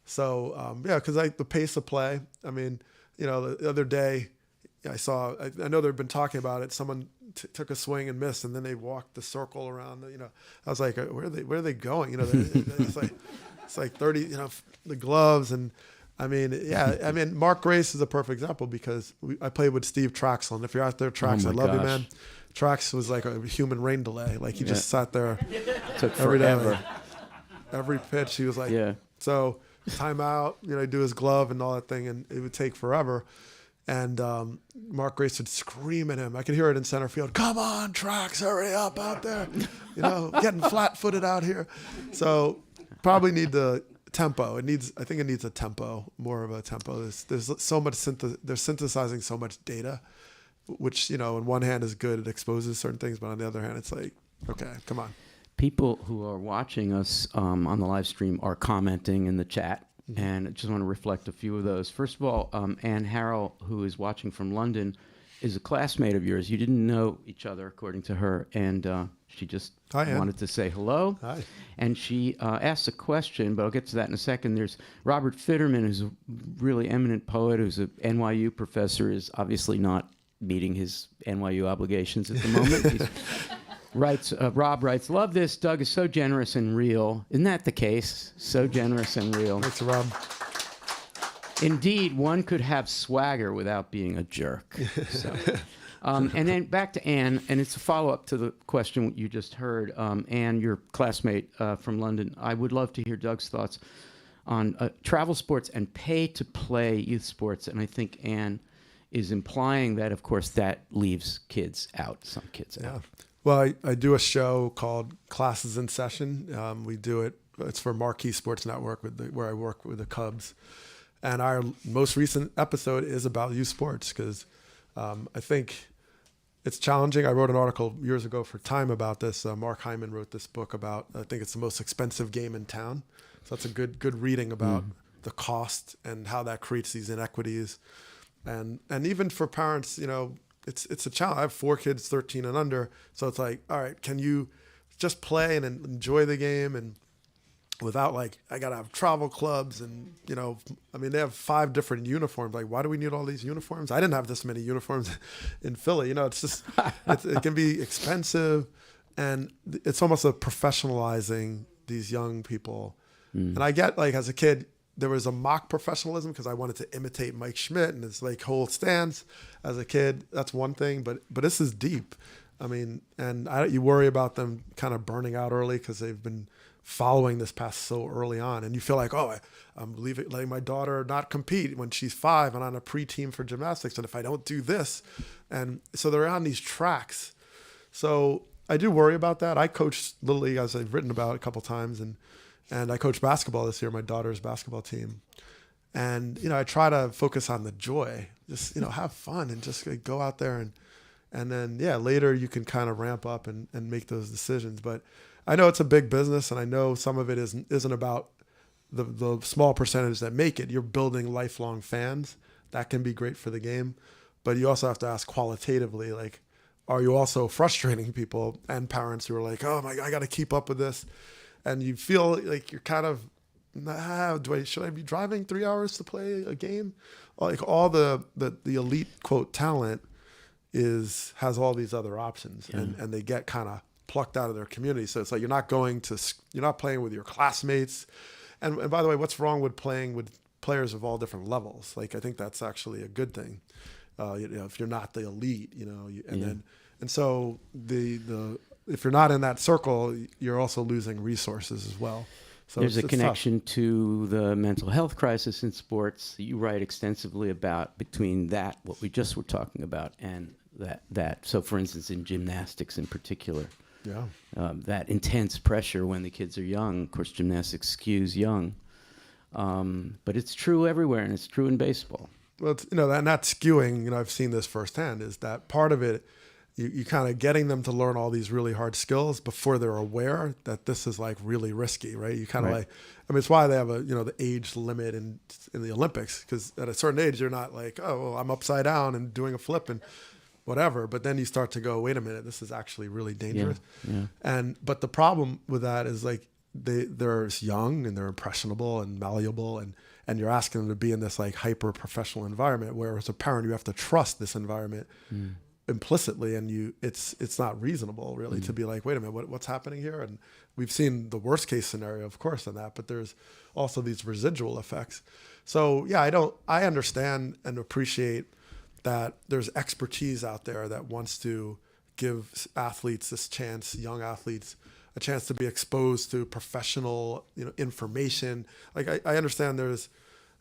So because the pace of play. The other day I know they've been talking about it. Someone took a swing and missed, and then they walked the circle around. I was like, where are they going? It's like 30. The gloves and. Mark Grace is a perfect example because I played with Steve Traxel, and if you're out there, Trax, I love you, man. Trax was like a human rain delay. Like he just sat there. Took every forever. Day, every pitch, he was like, So timeout, he'd do his glove and all that thing, and it would take forever. And Mark Grace would scream at him. I could hear it in center field. Come on, Trax, hurry up out there. Getting flat-footed out here. So probably need to tempo. I think it needs a tempo, more of a tempo. There's so much they're synthesizing so much data, which, you know, on one hand is good. It exposes certain things, but on the other hand, it's like, okay, come on. People who are watching us on the live stream are commenting in the chat, and I just want to reflect a few of those. First of all, Anne Harrell, who is watching from London, is a classmate of yours. You didn't know each other, according to her, and she just Hi, Ann. wanted to say hello. Hi. And she asked a question, but I'll get to that in a second. There's Robert Fitterman, who's a really eminent poet, who's an NYU professor, is obviously not meeting his NYU obligations at the moment. He's Rob writes, love this. Doug is so generous and real. Isn't that the case? So generous and real. Thanks, Rob. Indeed, one could have swagger without being a jerk. So, and then back to Anne, and it's a follow-up to the question you just heard. Anne, your classmate from London, I would love to hear Doug's thoughts on travel sports and pay-to-play youth sports. And I think Anne is implying that, of course, that leaves kids out, some kids out. Yeah. Well, I do a show called Classes in Session. We do it. It's for Marquee Sports Network, where I work with the Cubs. And our most recent episode is about youth sports because I think it's challenging. I wrote an article years ago for Time about this. Mark Hyman wrote this book about, I think it's the most expensive game in town. So that's a good reading about the cost and how that creates these inequities. And even for parents, you know, it's a challenge. I have 4 kids, 13 and under. So it's like, all right, can you just play and enjoy the game and without like, I got to have travel clubs and, you know, I mean, they have 5 different uniforms. Like, why do we need all these uniforms? I didn't have this many uniforms in Philly. You know, it's just, it can be expensive and it's almost a professionalizing these young people. And I get like, as a kid, there was a mock professionalism because I wanted to imitate Mike Schmidt and his like whole stance as a kid. That's one thing, but this is deep. I mean, and you worry about them kind of burning out early because they've been following this path so early on, and you feel like, oh, I'm letting my daughter not compete when she's 5 and on a pre-team for gymnastics, and if I don't do this, and so they're on these tracks. So I do worry about that. I coach Little League, as I've written about a couple times, and I coach basketball this year, my daughter's basketball team. And, you know, I try to focus on the joy, just, you know, have fun and just go out there and then, yeah, later you can kind of ramp up and make those decisions. But I know it's a big business and I know some of it isn't about the small percentage that make it. You're building lifelong fans. That can be great for the game. But you also have to ask qualitatively, like, are you also frustrating people and parents who are like, oh my God, I got to keep up with this. And you feel like you're kind of, should I be driving 3 hours to play a game? Like all the elite quote talent has all these other options, and they get kind of plucked out of their community. So it's like you're not playing with your classmates. And by the way, what's wrong with playing with players of all different levels? Like I think that's actually a good thing. You know, if you're not the elite, you know, so if you're not in that circle, you're also losing resources as well. So there's a it's connection to the mental health crisis in sports that you write extensively about between that, what we just were talking about, and that. So, for instance, in gymnastics in particular, that intense pressure when the kids are young. Of course, gymnastics skews young, but it's true everywhere, and it's true in baseball. Well, it's, you know, and that skewing, you know, I've seen this firsthand, is that part of it, you kind of getting them to learn all these really hard skills before they're aware that this is like really risky, right? You kind of like, I mean, it's why they have the age limit in the Olympics, because at a certain age, you're not like, oh, well, I'm upside down and doing a flip and whatever. But then you start to go, wait a minute, this is actually really dangerous. But the problem with that is like they're young and they're impressionable and malleable, and you're asking them to be in this like hyper professional environment where as a parent, you have to trust this environment implicitly, and it's not reasonable really to be like, wait a minute, what's happening here? And we've seen the worst case scenario, of course, in that, but there's also these residual effects. So yeah, I understand and appreciate that there's expertise out there that wants to give athletes this chance, young athletes, a chance to be exposed to professional, information. Like I understand there's,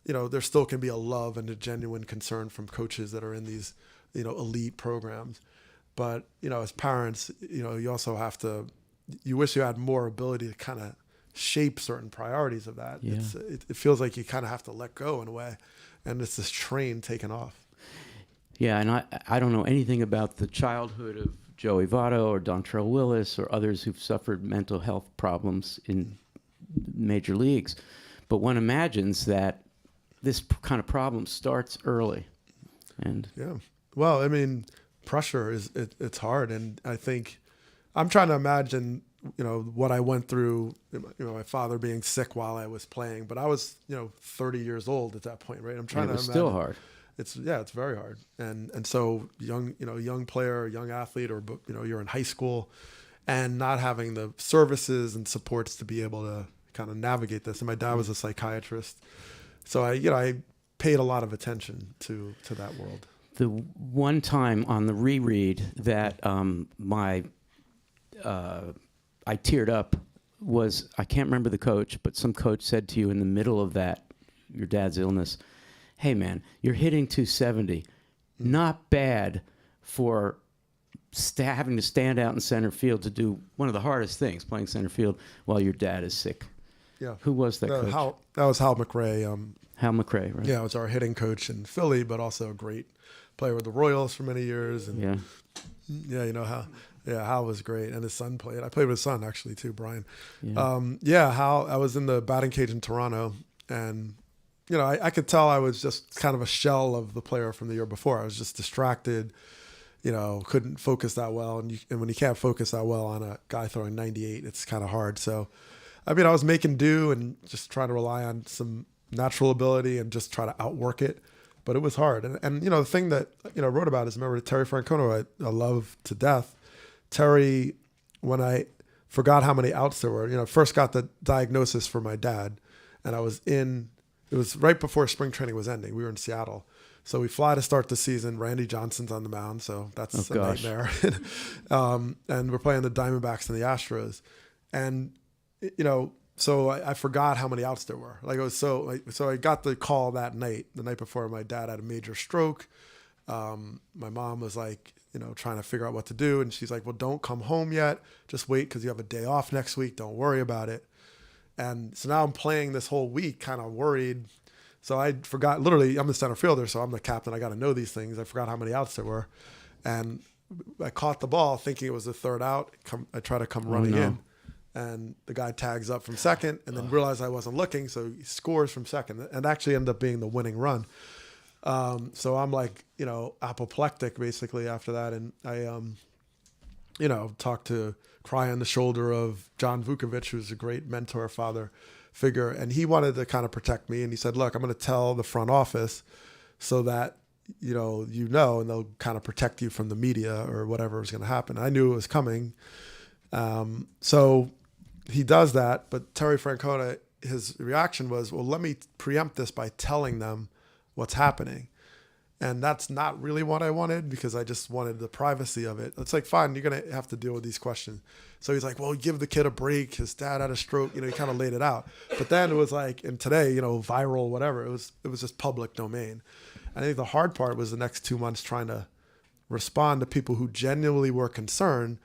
there still can be a love and a genuine concern from coaches that are in these, elite programs. But, as parents, you also have to, you wish you had more ability to kind of shape certain priorities of that. Yeah. It feels like you kind of have to let go in a way, and it's this train taking off. Yeah, and I don't know anything about the childhood of Joey Votto or Dontrell Willis or others who've suffered mental health problems in major leagues, but one imagines that this kind of problem starts early. And Yeah. Well, I mean, pressure it's hard, and I think I'm trying to imagine, what I went through, my father being sick while I was playing, but I was, 30 years old at that point, right? I'm trying it to was imagine. still hard. It's very hard. And so young player, young athlete, or, you're in high school and not having the services and supports to be able to kind of navigate this. And my dad was a psychiatrist. So I paid a lot of attention to that world. The one time on the reread that I teared up was, I can't remember the coach, but some coach said to you in the middle of that, your dad's illness, hey man, you're hitting 270. Not bad for having to stand out in center field to do one of the hardest things, playing center field while your dad is sick. Yeah. Who was that coach? That was Hal McRae. Hal McRae, right? Yeah, it was our hitting coach in Philly, but also a great player with the Royals for many years. And Yeah. Hal was great, and his son played. I played with his son actually too, Brian. Yeah. Hal. I was in the batting cage in Toronto, and I could tell I was just kind of a shell of the player from the year before. I was just distracted, couldn't focus that well, and when you can't focus that well on a guy throwing 98, it's kind of hard. So, I was making do and just trying to rely on some natural ability and just try to outwork it. But it was hard. And the thing that, I wrote about is, remember Terry Francona, I love to death. Terry, when I forgot how many outs there were, first got the diagnosis for my dad, and it was right before spring training was ending. We were in Seattle. So we fly to start the season. Randy Johnson's on the mound, so that's a nightmare. And we're playing the Diamondbacks and the Astros. And, so I forgot how many outs there were. So I got the call that night, the night before my dad had a major stroke. My mom was trying to figure out what to do. And she's like, well, don't come home yet. Just wait, because you have a day off next week. Don't worry about it. And so now I'm playing this whole week kind of worried. So I forgot, literally, I'm the center fielder, so I'm the captain. I got to know these things. I forgot how many outs there were. And I caught the ball thinking it was the third out. I try to come running in. And the guy tags up from second and then realized I wasn't looking. So he scores from second and actually ended up being the winning run. So I'm apoplectic basically after that. And I, talked to, cry on the shoulder of John Vukovic, who's a great mentor, father figure. And he wanted to kind of protect me. And he said, look, I'm going to tell the front office so that, and they'll kind of protect you from the media or whatever was going to happen. I knew it was coming. So he does that. But Terry Francona, his reaction was, well, let me preempt this by telling them what's happening. And that's not really what I wanted, because I just wanted the privacy of it. It's like, fine, you're going to have to deal with these questions. So he's like, well, give the kid a break. His dad had a stroke. He kind of laid it out. But then it was like, and today, viral, whatever, it was just public domain. I think the hard part was the next 2 months trying to respond to people who genuinely were concerned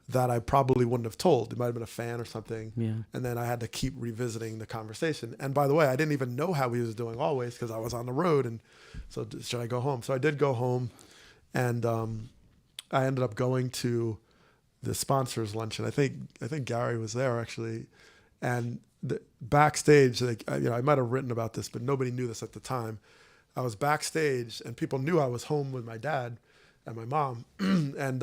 that I probably wouldn't have told. It might have been a fan or something. Yeah. And then I had to keep revisiting the conversation. And by the way, I didn't even know how he was doing always, because I was on the road. And so should I go home? So I did go home, and I ended up going to the sponsors luncheon. I think Gary was there actually. And backstage, I might have written about this, but nobody knew this at the time. I was backstage and people knew I was home with my dad and my mom, and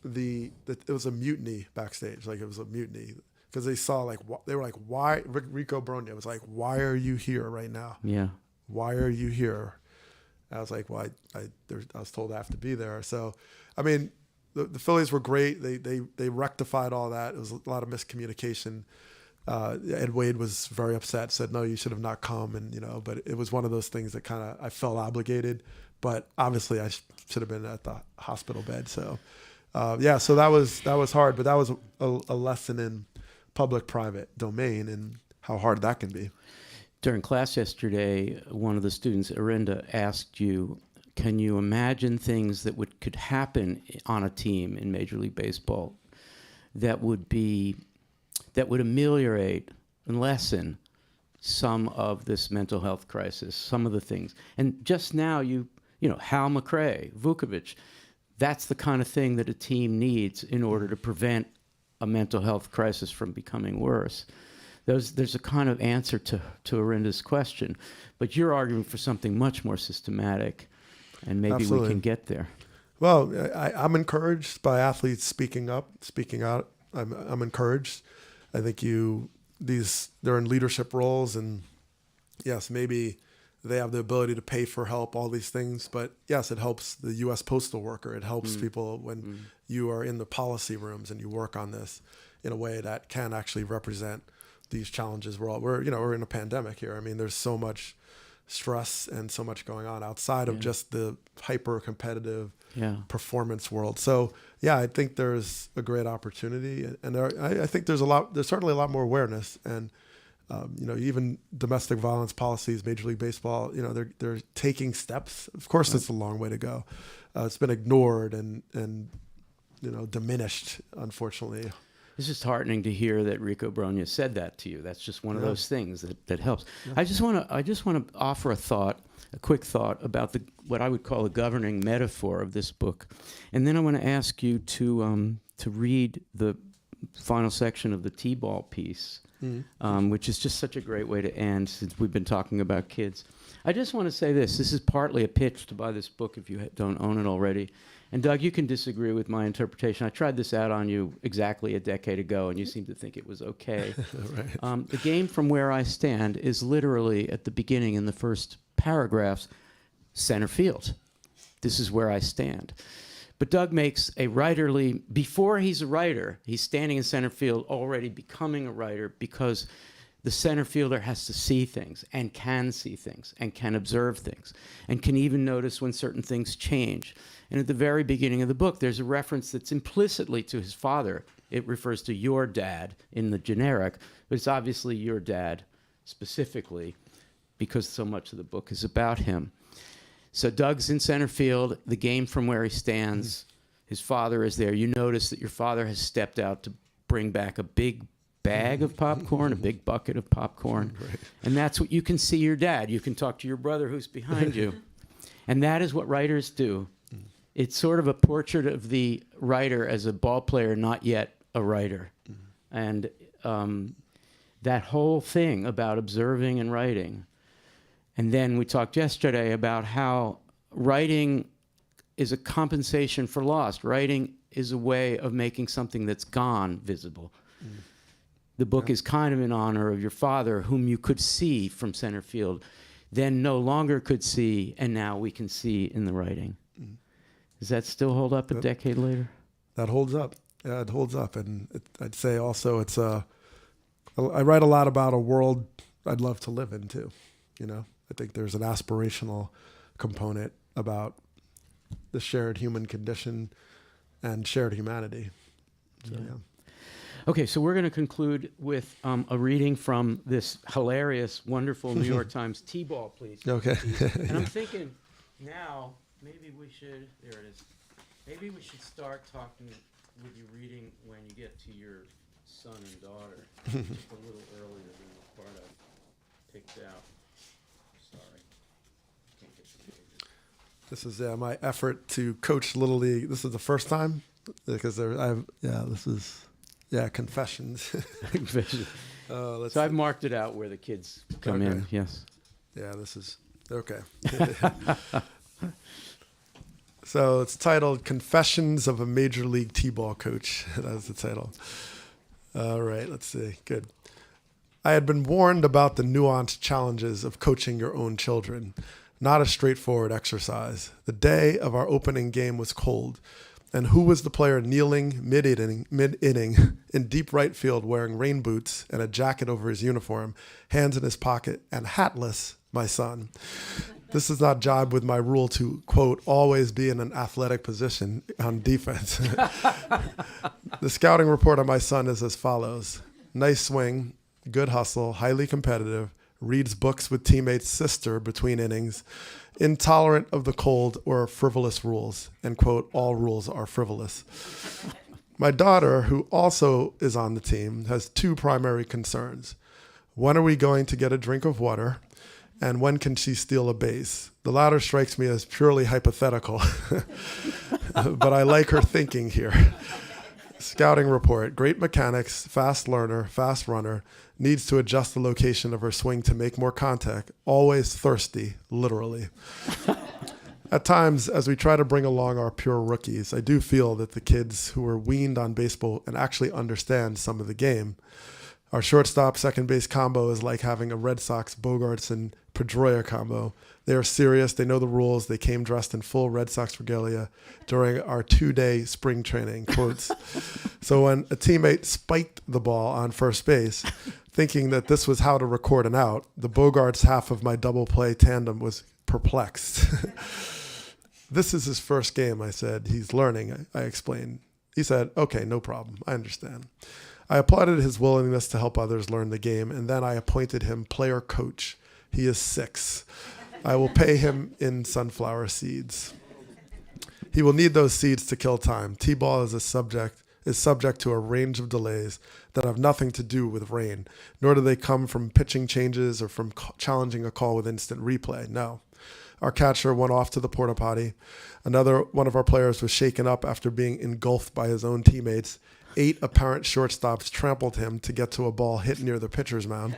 it was a mutiny backstage. It was a mutiny because they saw they were like, why? Rico Bronya was like, why are you here right now? Yeah. Why are you here? I was like, well, I was told I have to be there. So, the Phillies were great. They rectified all that. It was a lot of miscommunication. Ed Wade was very upset, said, no, you should have not come. And, but it was one of those things that kind of, I felt obligated, but obviously I should have been at the hospital bed. So, so that was hard, but that was a lesson in public-private domain and how hard that can be. During class yesterday, one of the students, Arinda, asked you, can you imagine things that could happen on a team in Major League Baseball that would be that would ameliorate and lessen some of this mental health crisis, some of the things. And just now, you know, Hal McRae, Vukovic, that's the kind of thing that a team needs in order to prevent a mental health crisis from becoming worse. There's a kind of answer to Arinda's question, but you're arguing for something much more systematic, and maybe Absolutely. we can get there. Well, I'm encouraged by athletes speaking up, speaking out. I'm encouraged. I think they're in leadership roles, and yes, maybe they have the ability to pay for help, all these things. But yes, it helps the U.S. postal worker. It helps people when you are in the policy rooms and you work on this in a way that can actually represent these challenges. We're in a pandemic here. I mean, there's so much stress and so much going on outside of just the hyper competitive performance world. So yeah, I think there's a great opportunity, and I think there's certainly a lot more awareness, and even domestic violence policies, Major League Baseball, they're taking steps. Of course, it's a long way to go. It's been ignored and diminished, unfortunately. It's just heartening to hear that Rico Bronya said that to you. That's just one of those things that helps. Yeah. I just want to offer a quick thought about what I would call the governing metaphor of this book, and then I want to ask you to read the final section of the T-ball piece, which is just such a great way to end since we've been talking about kids. I just want to say this. This is partly a pitch to buy this book if you don't own it already. And Doug, you can disagree with my interpretation. I tried this out on you exactly a decade ago, and you seem to think it was okay. Right. The game from where I stand is literally at the beginning in the first paragraphs, center field. This is where I stand. But Doug makes before he's a writer, he's standing in center field already becoming a writer, because the center fielder has to see things and can see things and can observe things and can even notice when certain things change. And at the very beginning of the book, there's a reference that's implicitly to his father. It refers to your dad in the generic, but it's obviously your dad specifically because so much of the book is about him. So Doug's in center field, the game from where he stands, his father is there. You notice that your father has stepped out to bring back a big bag of popcorn, a big bucket of popcorn. Right. And that's what you can see your dad. You can talk to your brother who's behind you. And that is what writers do. It's sort of a portrait of the writer as a ball player, not yet a writer. And that whole thing about observing and writing. And then we talked yesterday about how writing is a compensation for loss. Writing is a way of making something that's gone visible. The book is kind of in honor of your father, whom you could see from center field, then no longer could see, and now we can see in the writing. Does that still hold up a decade later? That holds up. Yeah, it holds up. And I'd say also I write a lot about a world I'd love to live in too. I think there's an aspirational component about the shared human condition and shared humanity. So, yeah. Okay, so we're going to conclude with a reading from this hilarious, wonderful New York Times T-ball, please. Okay. And I'm thinking now, maybe we should start talking with you reading when you get to your son and daughter, just a little earlier than the part I picked out. Sorry. Can't get the pages. This is my effort to coach Little League. This is the first time because confessions. So I've marked it out where the kids come in. Yes. Yeah, this is okay. So it's titled "Confessions of a Major League T-Ball Coach." That's the title. All right, let's see. Good. I had been warned about the nuanced challenges of coaching your own children. Not a straightforward exercise. The day of our opening game was cold. And who was the player kneeling mid-inning in deep right field wearing rain boots and a jacket over his uniform, hands in his pocket, and hatless? My son. This does not jibe with my rule to, quote, always be in an athletic position on defense. The scouting report on my son is as follows. Nice swing, good hustle, highly competitive, reads books with teammates' sister between innings, intolerant of the cold or frivolous rules, and, quote, all rules are frivolous. My daughter, who also is on the team, has two primary concerns. When are we going to get a drink of water? And when can she steal a base? The latter strikes me as purely hypothetical, but I like her thinking here. Scouting report, great mechanics, fast learner, fast runner, needs to adjust the location of her swing to make more contact, always thirsty, literally. At times, as we try to bring along our pure rookies, I do feel that the kids who are weaned on baseball and actually understand some of the game. Our shortstop second base combo is like having a Red Sox Bogarts and Pedroia combo. They are serious. They know the rules. They came dressed in full Red Sox regalia during our 2-day spring training, quotes. So when a teammate spiked the ball on first base, thinking that this was how to record an out, the Bogarts half of my double play tandem was perplexed. This is his first game, I said. He's learning, I explained. He said, okay, no problem. I understand. I applauded his willingness to help others learn the game, and then I appointed him player coach. He is 6. I will pay him in sunflower seeds. He will need those seeds to kill time. T-ball is subject to a range of delays that have nothing to do with rain, nor do they come from pitching changes or from challenging a call with instant replay. No. Our catcher went off to the porta potty. Another one of our players was shaken up after being engulfed by his own teammates. 8 apparent shortstops trampled him to get to a ball hit near the pitcher's mound.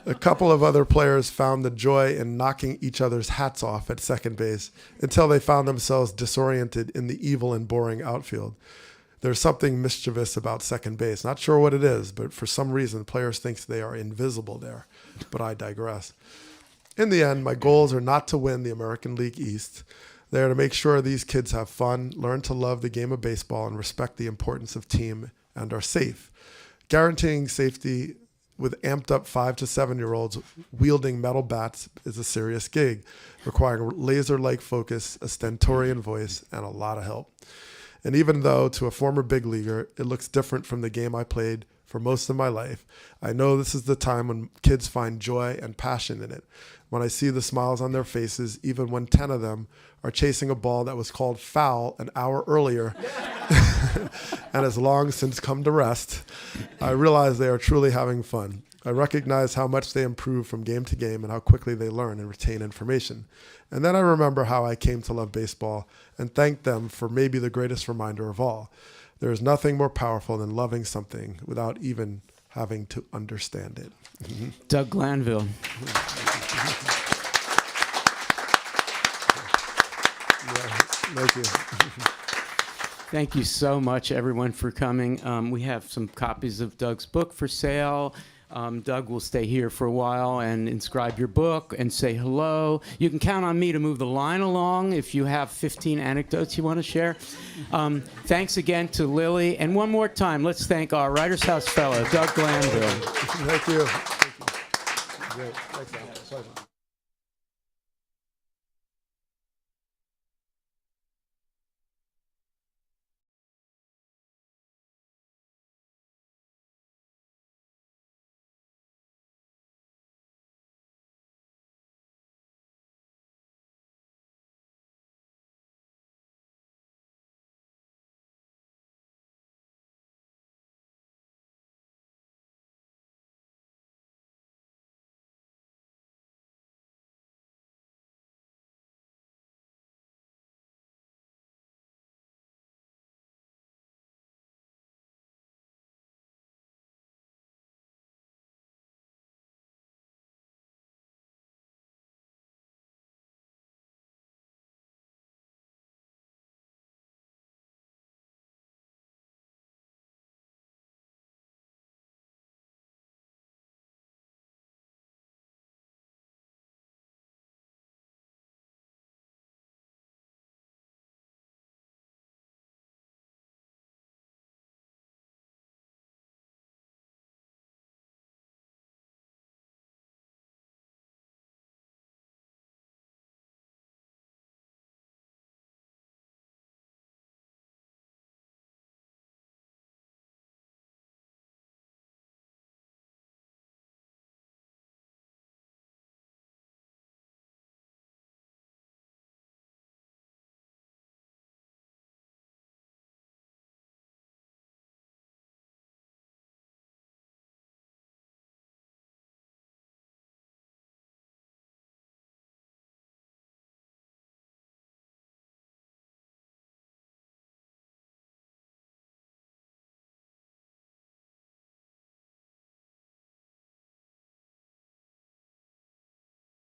A couple of other players found the joy in knocking each other's hats off at second base until they found themselves disoriented in the evil and boring outfield. There's something mischievous about second base. Not sure what it is, but for some reason, players think they are invisible there. But I digress. In the end, my goals are not to win the American League East. They are to make sure these kids have fun, learn to love the game of baseball, and respect the importance of team and are safe. Guaranteeing safety with amped up 5 to 7-year-olds wielding metal bats is a serious gig, requiring laser-like focus, a stentorian voice, and a lot of help. And even though to a former big leaguer, it looks different from the game I played for most of my life, I know this is the time when kids find joy and passion in it. When I see the smiles on their faces, even when 10 of them are chasing a ball that was called foul an hour earlier and has long since come to rest, I realize they are truly having fun. I recognize how much they improve from game to game and how quickly they learn and retain information. And then I remember how I came to love baseball and thank them for maybe the greatest reminder of all. There is nothing more powerful than loving something without even having to understand it. Doug Glanville. Thank you. Thank you so much, everyone, for coming. We have some copies of Doug's book for sale. Doug will stay here for a while and inscribe your book and say hello. You can count on me to move the line along if you have 15 anecdotes you want to share. Thanks again to Lily. And one more time, let's thank our Writers House fellow, Doug Glanville. Thank you. Thank you. Great. Thanks, Al. Pleasure.